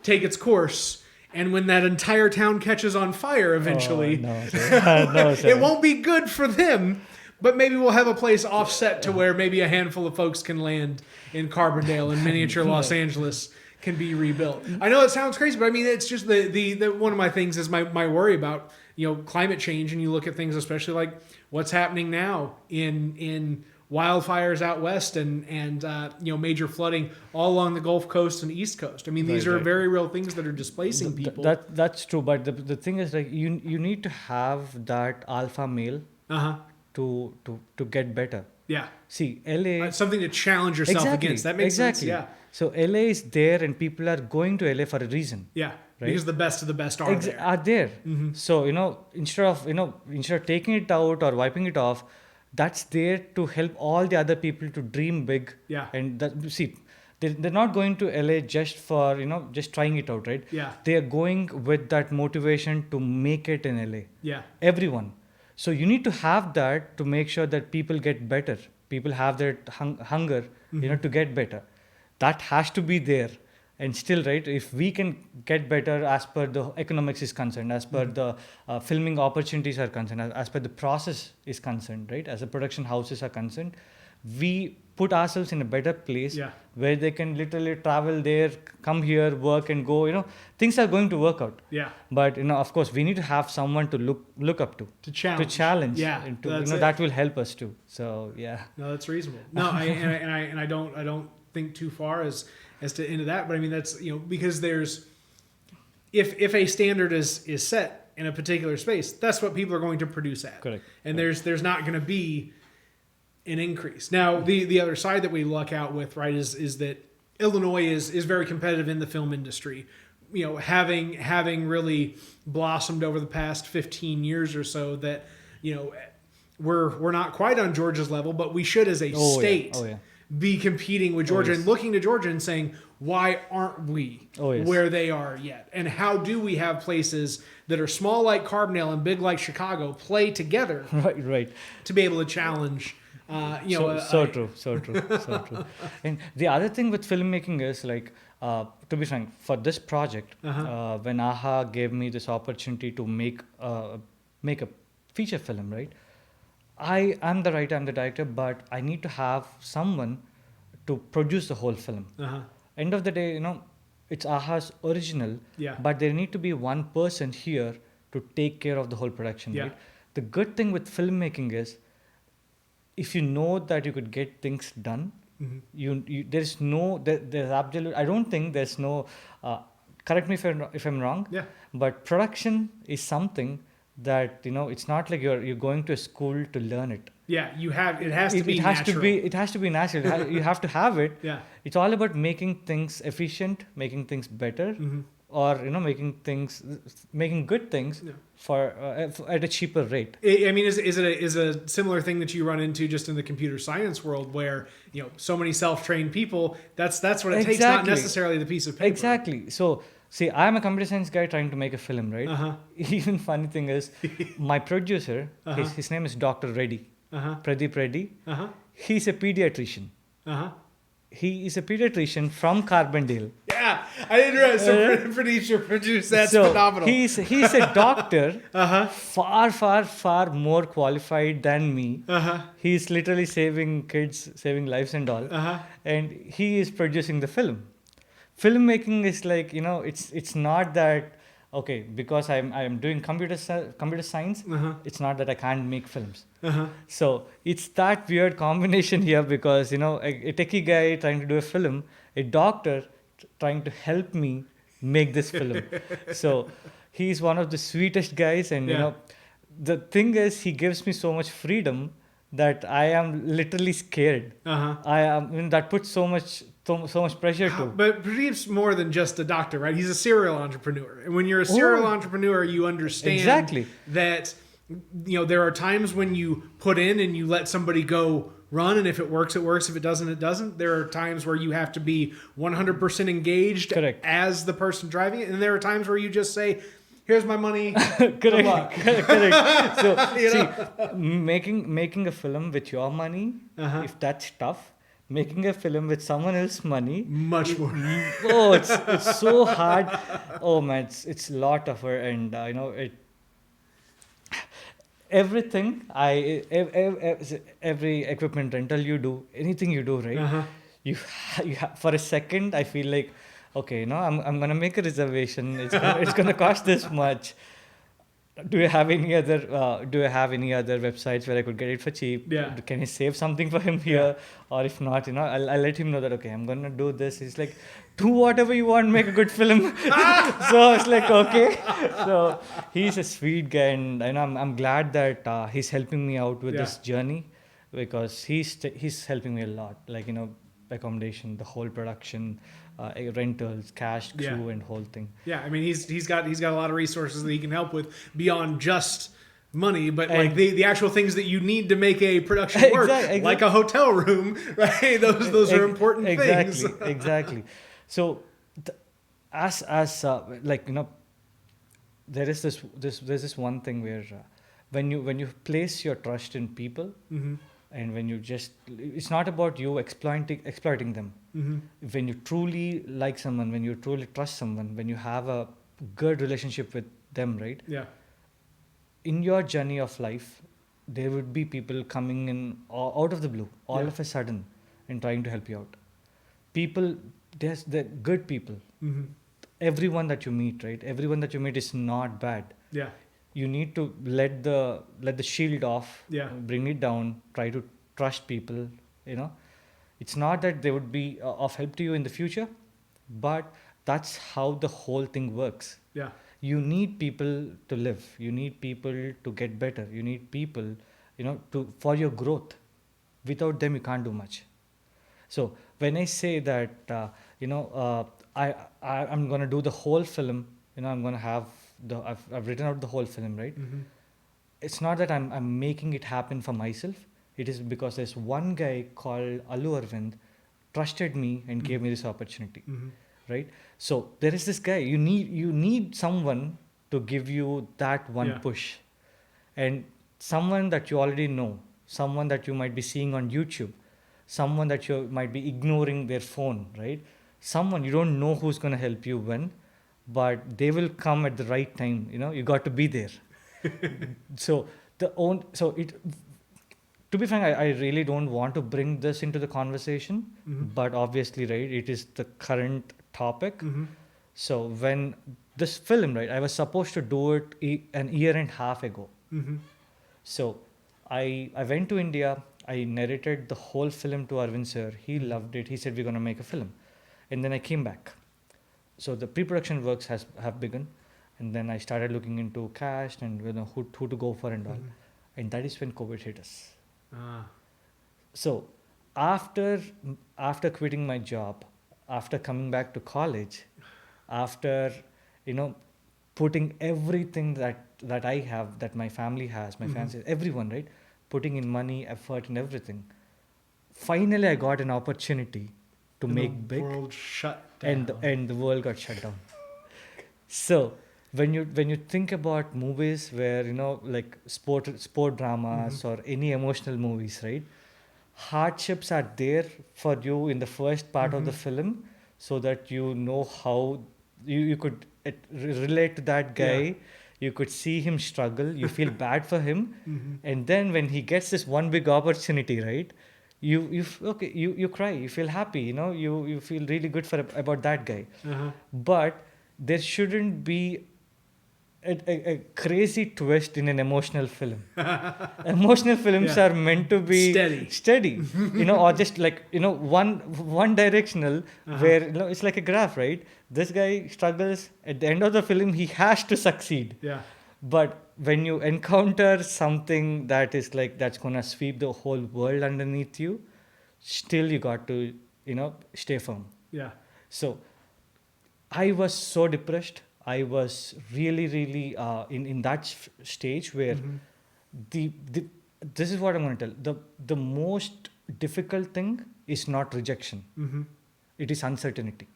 take its course. And when that entire town catches on fire eventually, it won't be good for them. But maybe we'll have a place offset to where maybe a handful of folks can land in Carbondale and miniature Los Angeles can be rebuilt. I know it sounds crazy, but I mean, it's just the one of my things is my worry about, you know, climate change. And you look at things, especially like what's happening now in wildfires out west and you know, major flooding all along the Gulf Coast and East Coast. I mean, these are very real things that are displacing people. That's true, but the thing is, like, you need to have that alpha male to to get better. Yeah. See, LA Something to challenge yourself against. That makes sense. Yeah. So LA is there, and people are going to LA for a reason. Yeah. Right? Because the best of the best are there. Are there. So instead of taking it out or wiping it off, that's there to help all the other people to dream big. Yeah. And see, they're not going to LA just for just trying it out, right? Yeah. They are going with that motivation to make it in LA. Yeah. Everyone. So you need to have that to make sure that people get better. People have that hunger, to get better. That has to be there. And still, right, if we can get better as per the economics is concerned, as per the filming opportunities are concerned, as per the process is concerned, right, as the production houses are concerned, we put ourselves in a better place where they can literally travel there, come here, work and go, things are going to work out. Yeah. But, of course, we need to have someone to look up to. To challenge. Yeah. And that will help us too. So, yeah. No, that's reasonable. No, I don't think too far as to into that, but I mean that's because there's if a standard is set in a particular space, that's what people are going to produce at. Correct. And there's not going to be an increase. Now the other side that we luck out with, right, is that Illinois is very competitive in the film industry. Having really blossomed over the past 15 years or so, that we're not quite on Georgia's level, but we should as a state. Yeah. Be competing with Georgia and looking to Georgia and saying, why aren't we where they are yet? And how do we have places that are small like Carbondale and big like Chicago play together right. to be able to challenge, So true. And the other thing with filmmaking is to be frank, for this project, when AHA gave me this opportunity to make a feature film, right? I'm the writer, I'm the director, but I need to have someone to produce the whole film. End of the day, it's AHA's original, but there need to be one person here to take care of the whole production. Right? The good thing with filmmaking is, if you know that you could get things done, there's absolute. I don't think there's no. Correct me if I'm wrong. Yeah. But production is something that it's not like you're going to a school to learn it. Yeah, it has to be natural. It has to be natural. You have to have it. Yeah. It's all about making things efficient, making things better, or making good things for at a cheaper rate. I mean, is a similar thing that you run into just in the computer science world, where so many self-trained people. That's what it takes, not necessarily the piece of paper. Exactly. So. See, I'm a computer science guy trying to make a film, right? Even funny thing is, my producer, his name is Dr. Reddy, Pradeep Reddy. He's a pediatrician. He is a pediatrician from Carbondale. Yeah, I didn't realize. So producer produced. That's phenomenal. He's a doctor, far more qualified than me. He's literally saving kids, saving lives and all. And he is producing the film. Filmmaking is it's not that because I'm doing computer science. It's not that I can't make films. So it's that weird combination here, because a techie guy trying to do a film, a doctor trying to help me make this film. So he's one of the sweetest guys, and the thing is, he gives me so much freedom that I am literally scared. That puts so much pressure too. But Pradeep's more than just a doctor, right? He's a serial entrepreneur. And when you're a serial entrepreneur, you understand that there are times when you put in and you let somebody go run, and if it works, it works. If it doesn't, it doesn't. There are times where you have to be 100% engaged as the person driving it. And there are times where you just say, here's my money. Good luck. Correct. So, see, making a film with your money, if that's tough, making a film with someone else's money, much more. Oh, it's so hard. Oh man, it's a lot tougher, and everything. Every equipment rental you do, anything you do, right? You for a second, I feel like, okay, I'm gonna make a reservation. It's gonna cost this much. do you have any other websites where I could get it for cheap? Yeah. Can you save something for him here? Or if not, I'll let him know that, okay, I'm going to do this. He's like, do whatever you want, make a good film. So it's like, okay. So he's a sweet guy, and I'm glad that he's helping me out with this journey, because he's helping me a lot. Like, accommodation, the whole production, rentals, cash, crew, and whole thing. Yeah, I mean he's got a lot of resources that he can help with beyond just money, but like the actual things that you need to make a production work, exactly. like a hotel room, right? Those are important things. Exactly. So, there is there's this one thing where when you place your trust in people, and when you it's not about you exploiting them. When you truly like someone, when you truly trust someone, when you have a good relationship with them, right? Yeah. In your journey of life, there would be people coming in out of the blue, all of a sudden, and trying to help you out. People, they're good people. Everyone that you meet, right? Everyone that you meet is not bad. Yeah. You need to let the shield off. Bring it down. Try to trust people. It's not that they would be of help to you in the future, but that's how the whole thing works. Yeah. You need people to live. You need people to get better. You need people, for your growth. Without them, you can't do much. So when I say that, I'm going to do the whole film, I'm going to have I've written out the whole film, right? It's not that I'm making it happen for myself. It is because there's one guy called Allu Arvind trusted me and gave me this opportunity, right? So there is this guy. You need someone to give you that one push, and someone that you already know, someone that you might be seeing on YouTube, someone that you might be ignoring their phone, right? Someone you don't know who's going to help you when, but they will come at the right time. You got to be there. To be frank, I really don't want to bring this into the conversation, but obviously, right, it is the current topic. So when this film, right, I was supposed to do it an year and a half ago. So I went to India. I narrated the whole film to Arvind sir. He loved it. He said, we're going to make a film. And then I came back. So the pre-production works have begun. And then I started looking into cast and who to go for and all. And that is when COVID hit us. So after quitting my job, after coming back to college, after putting everything that I have, that my family has, my fans, everyone, right, putting in money, effort, and everything, finally I got an opportunity to make big. The world shut down. And the world got shut down. So when you think about movies where like sport dramas or any emotional movies, right, hardships are there for you in the first part of the film, so that how you could relate to that guy. You could see him struggle. You feel bad for him, and then when he gets this one big opportunity, right, you cry. You feel happy. You feel really good about that guy. But there shouldn't be a crazy twist in an emotional film. Emotional films are meant to be steady, or just like one directional, where it's like a graph, right? This guy struggles. At the end of the film, he has to succeed. But when you encounter something that is like that's gonna sweep the whole world underneath you, still you got to stay firm. So I was so depressed. I was really, really in that stage where this is what I'm going to tell. The most difficult thing is not rejection. It is uncertainty.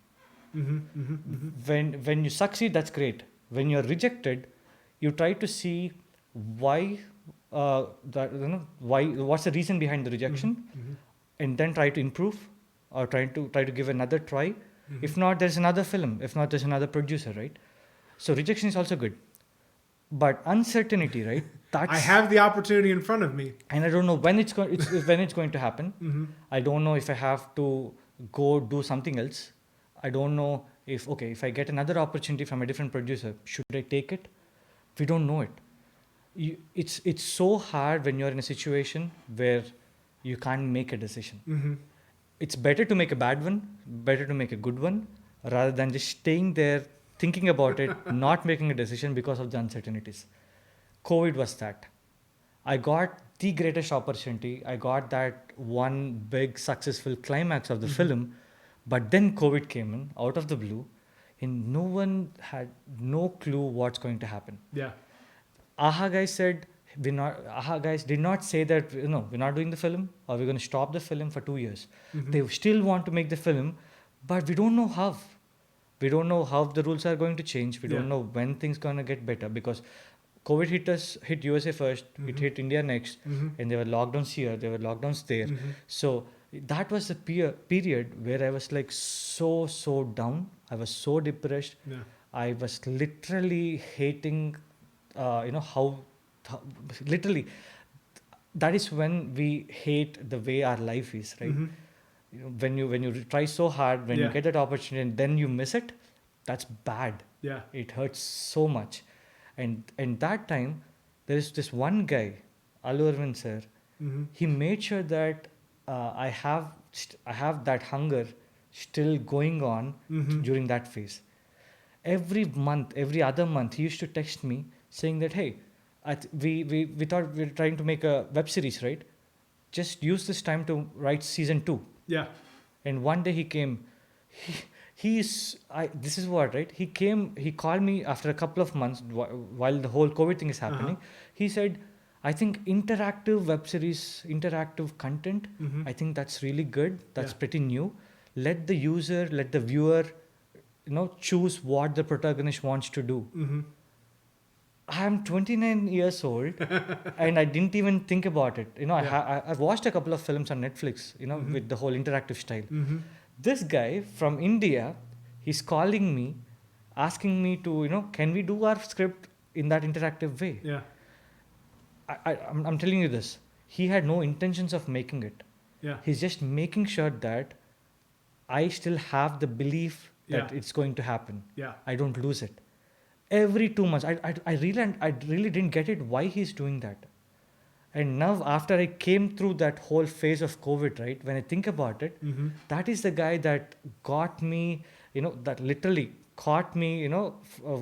When you succeed, that's great. When you're rejected, you try to see why what's the reason behind the rejection, and then try to improve, or try to give another try. If not, there's another film. If not, there's another producer, right? So rejection is also good, but uncertainty, right? I have the opportunity in front of me, and I don't know when it's going to happen. I don't know if I have to go do something else. I don't know if I get another opportunity from a different producer, should I take it? We don't know it. it's so hard when you're in a situation where you can't make a decision. Mm-hmm. It's better to make a bad one, better to make a good one, rather than just staying there thinking about it, not making a decision because of the uncertainties. COVID was that. I got the greatest opportunity. I got that one big successful climax of the film, but then COVID came in out of the blue, and no one had no clue what's going to happen. Yeah. AHA guys said AHA guys did not say that we're not doing the film or we're going to stop the film for 2 years. Mm-hmm. They still want to make the film, but we don't know how. We don't know how the rules are going to change. We don't know when things going to get better because COVID hit USA first, it hit India next, and there were lockdowns here, there were lockdowns there. So that was the period where I was like so down. I was so depressed. Yeah. I was literally hating, how literally that is when we hate the way our life is, right? When you try so hard, when you get that opportunity and then you miss it, that's bad. Yeah. It hurts so much. And that time there is this one guy, Allu Arvind sir. He made sure that I have that hunger still going on during that phase. Every month, every other month, he used to text me saying that, hey, we thought we were trying to make a web series, right? Just use this time to write season 2. Yeah. And one day he came. This is what, right? He came, he called me after a couple of months while the whole COVID thing is happening. He said, I think interactive web series, interactive content, I think that's really good. That's pretty new. Let the user, let the viewer, choose what the protagonist wants to do. I'm 29 years old and I didn't even think about it. I've watched a couple of films on Netflix, with the whole interactive style. This guy from India, he's calling me, asking me to, can we do our script in that interactive way? Yeah. I'm telling you this. He had no intentions of making it. Yeah. He's just making sure that I still have the belief that it's going to happen. Yeah. I don't lose it. Every 2 months, I really didn't get it why he's doing that. And now after I came through that whole phase of COVID, right, when I think about it, that is the guy that got me, that literally caught me,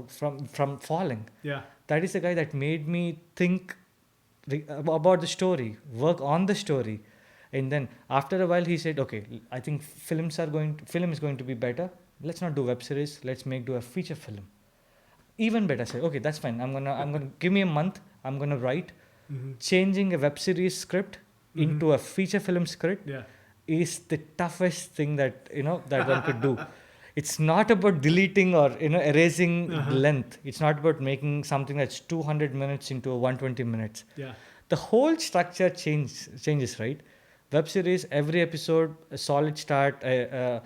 from falling. Yeah. That is the guy that made me think about the story, work on the story. And then after a while he said, okay, I think film is going to be better. Let's not do web series. Let's do a feature film. Even better. I said, okay, that's fine. I'm gonna give me a month. I'm gonna write. Changing a web series script into a feature film script is the toughest thing that one could do. It's not about deleting or erasing length. It's not about making something that's 200 minutes into 120 minutes. Yeah. The whole structure changes, right? Web series, every episode, a solid start, a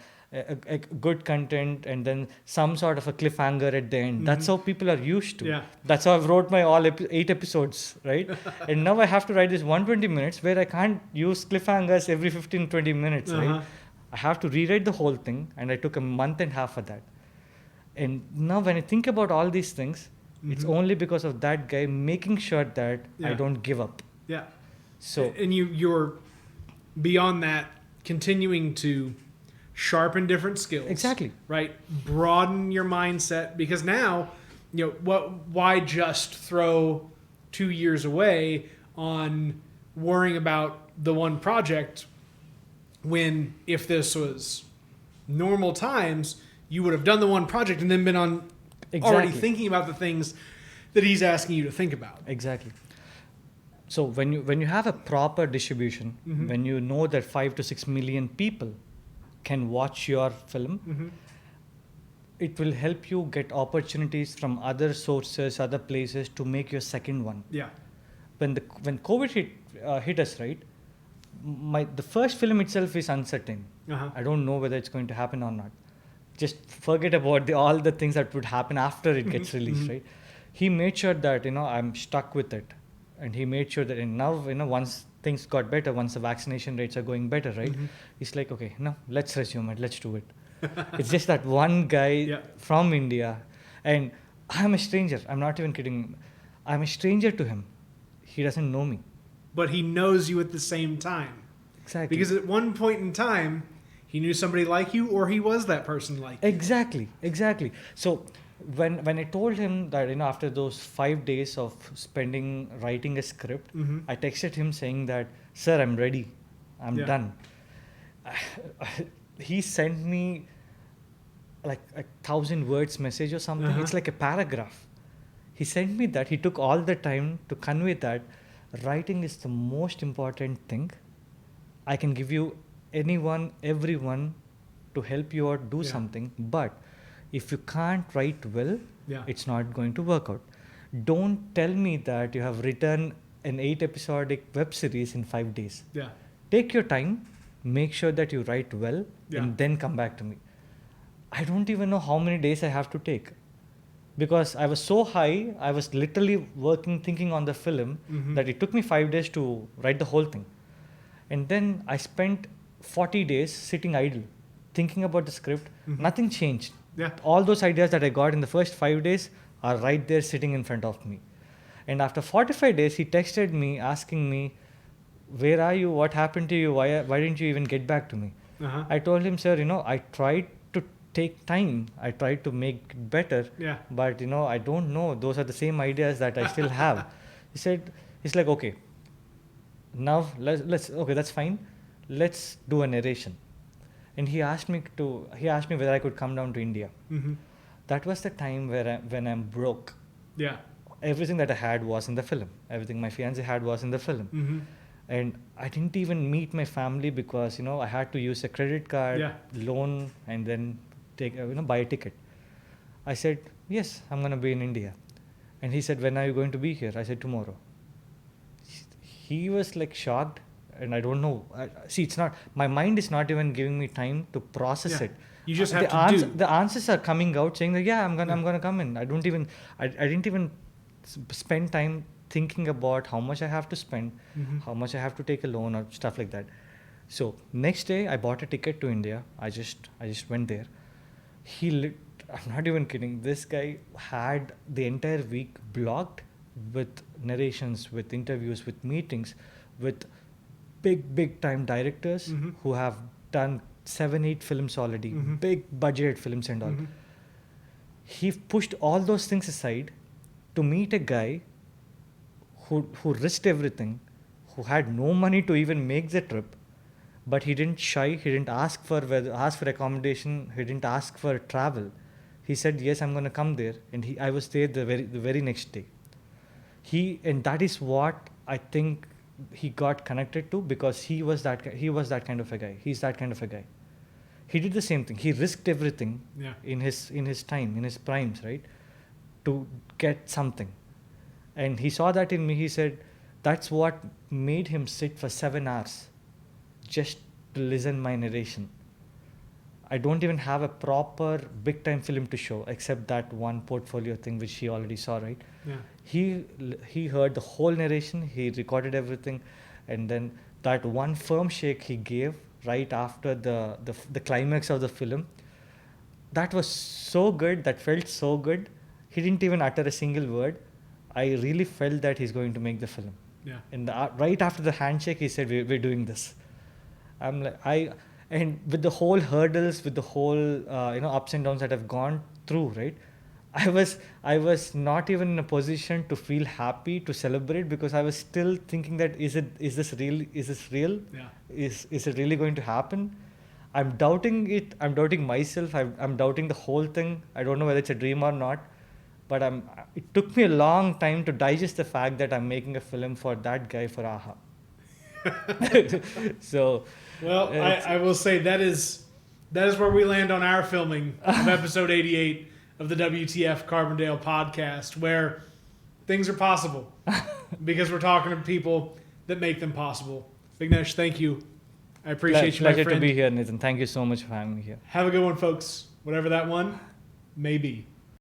good content, and then some sort of a cliffhanger at the end. That's how people are used to. Yeah. That's how I've wrote my 8 episodes, right? And now I have to write this 120 minutes where I can't use cliffhangers every 15-20 minutes, right? I have to rewrite the whole thing, and I took a month and a half for that. And now when I think about all these things, it's only because of that guy making sure that I don't give up. Yeah. So and you're beyond that, continuing to sharpen different skills. Exactly. Right. Broaden your mindset, because now, why just throw 2 years away on worrying about the one project when, if this was normal times, you would have done the one project and then been on already thinking about the things that he's asking you to think about. Exactly. So when you have a proper distribution, when you know that 5 to 6 million people can watch your film, it will help you get opportunities from other sources, other places to make your second one. Yeah. When COVID hit us, right? The first film itself is uncertain. I don't know whether it's going to happen or not. Just forget about all the things that would happen after it gets released, right? He made sure that I'm stuck with it, and he made sure that now once things got better, once the vaccination rates are going better, right? It's like, okay, no, let's resume it, let's do it. It's just that one guy from India, and I'm a stranger. I'm not even kidding. I'm a stranger to him. he doesn't know me. But he knows you at the same time. Exactly. Because at one point in time, he knew somebody like you, or he was that person like you. Exactly. So when I told him that, after those 5 days of spending writing a script, I texted him saying that, sir, I'm ready. I'm done. He sent me like a 1,000 words message or something. It's like a paragraph. He sent me that. He took all the time to convey that writing is the most important thing. I can give you anyone, everyone to help you out do something. But if you can't write well, it's not going to work out. Don't tell me that you have written an 8 episodic web series in 5 days. Yeah. Take your time, make sure that you write well, and then come back to me. I don't even know how many days I have to take. Because I was so high, I was literally thinking on the film, that it took me 5 days to write the whole thing. And then I spent 40 days sitting idle, thinking about the script. Nothing changed. Yeah. All those ideas that I got in the first 5 days are right there sitting in front of me. And after 45 days, he texted me asking me, where are you? What happened to you? Why didn't you even get back to me? I told him, sir, I tried to take time. I tried to make it better. Yeah. But, I don't know. Those are the same ideas that I still have. He's like, okay, now let's okay, that's fine. Let's do a narration. And he asked me whether I could come down to India. That was the time when I'm broke. Yeah. Everything that I had was in the film. Everything my fiancé had was in the film. And I didn't even meet my family because, I had to use a credit card, loan, and then buy a ticket. I said, yes, I'm going to be in India. And he said, when are you going to be here? I said, tomorrow. He was like shocked, and I don't know. It's not, my mind is not even giving me time to process it. You just have to do. The answers are coming out saying that, yeah, I'm gonna come in. I didn't even spend time thinking about how much I have to spend, how much I have to take a loan or stuff like that. So next day I bought a ticket to India. I just went there. I'm not even kidding. This guy had the entire week blocked with narrations, with interviews, with meetings, with big time directors who have done 7-8 films already, big budget films and all. He pushed all those things aside to meet a guy who risked everything, who had no money to even make the trip, but he didn't shy. He didn't ask for accommodation. He didn't ask for travel. He said, yes, I'm going to come there. And I was there the very next day. And that is what I think he got connected to, because he was that kind of a guy. He's that kind of a guy. He did the same thing. He risked everything in his time, in his primes, right, to get something. And he saw that in me. He said, that's what made him sit for 7 hours just to listen my narration. I don't even have a proper big time film to show except that one portfolio thing which he already saw, right? Yeah. He heard the whole narration, he recorded everything, and then that one firm shake he gave right after the climax of the film, that was so good, that felt so good. He didn't even utter a single word. I really felt that he's going to make the film. Yeah. And right after the handshake, he said, we're doing this. I'm like, and with the whole hurdles, with the whole ups and downs that I've gone through, right? I was not even in a position to feel happy, to celebrate, because I was still thinking that is this real? Yeah. Is it really going to happen? I'm doubting it. I'm doubting myself. I'm doubting the whole thing. I don't know whether it's a dream or not. But it took me a long time to digest the fact that I'm making a film for that guy, for AHA. So, well, I will say that is where we land on our filming of episode 88 of the WTF Carbondale podcast, where things are possible because we're talking to people that make them possible. Vighnesh, thank you. I appreciate you, my friend. Pleasure to be here, Nathan. Thank you so much for having me here. Have a good one, folks. Whatever that one may be.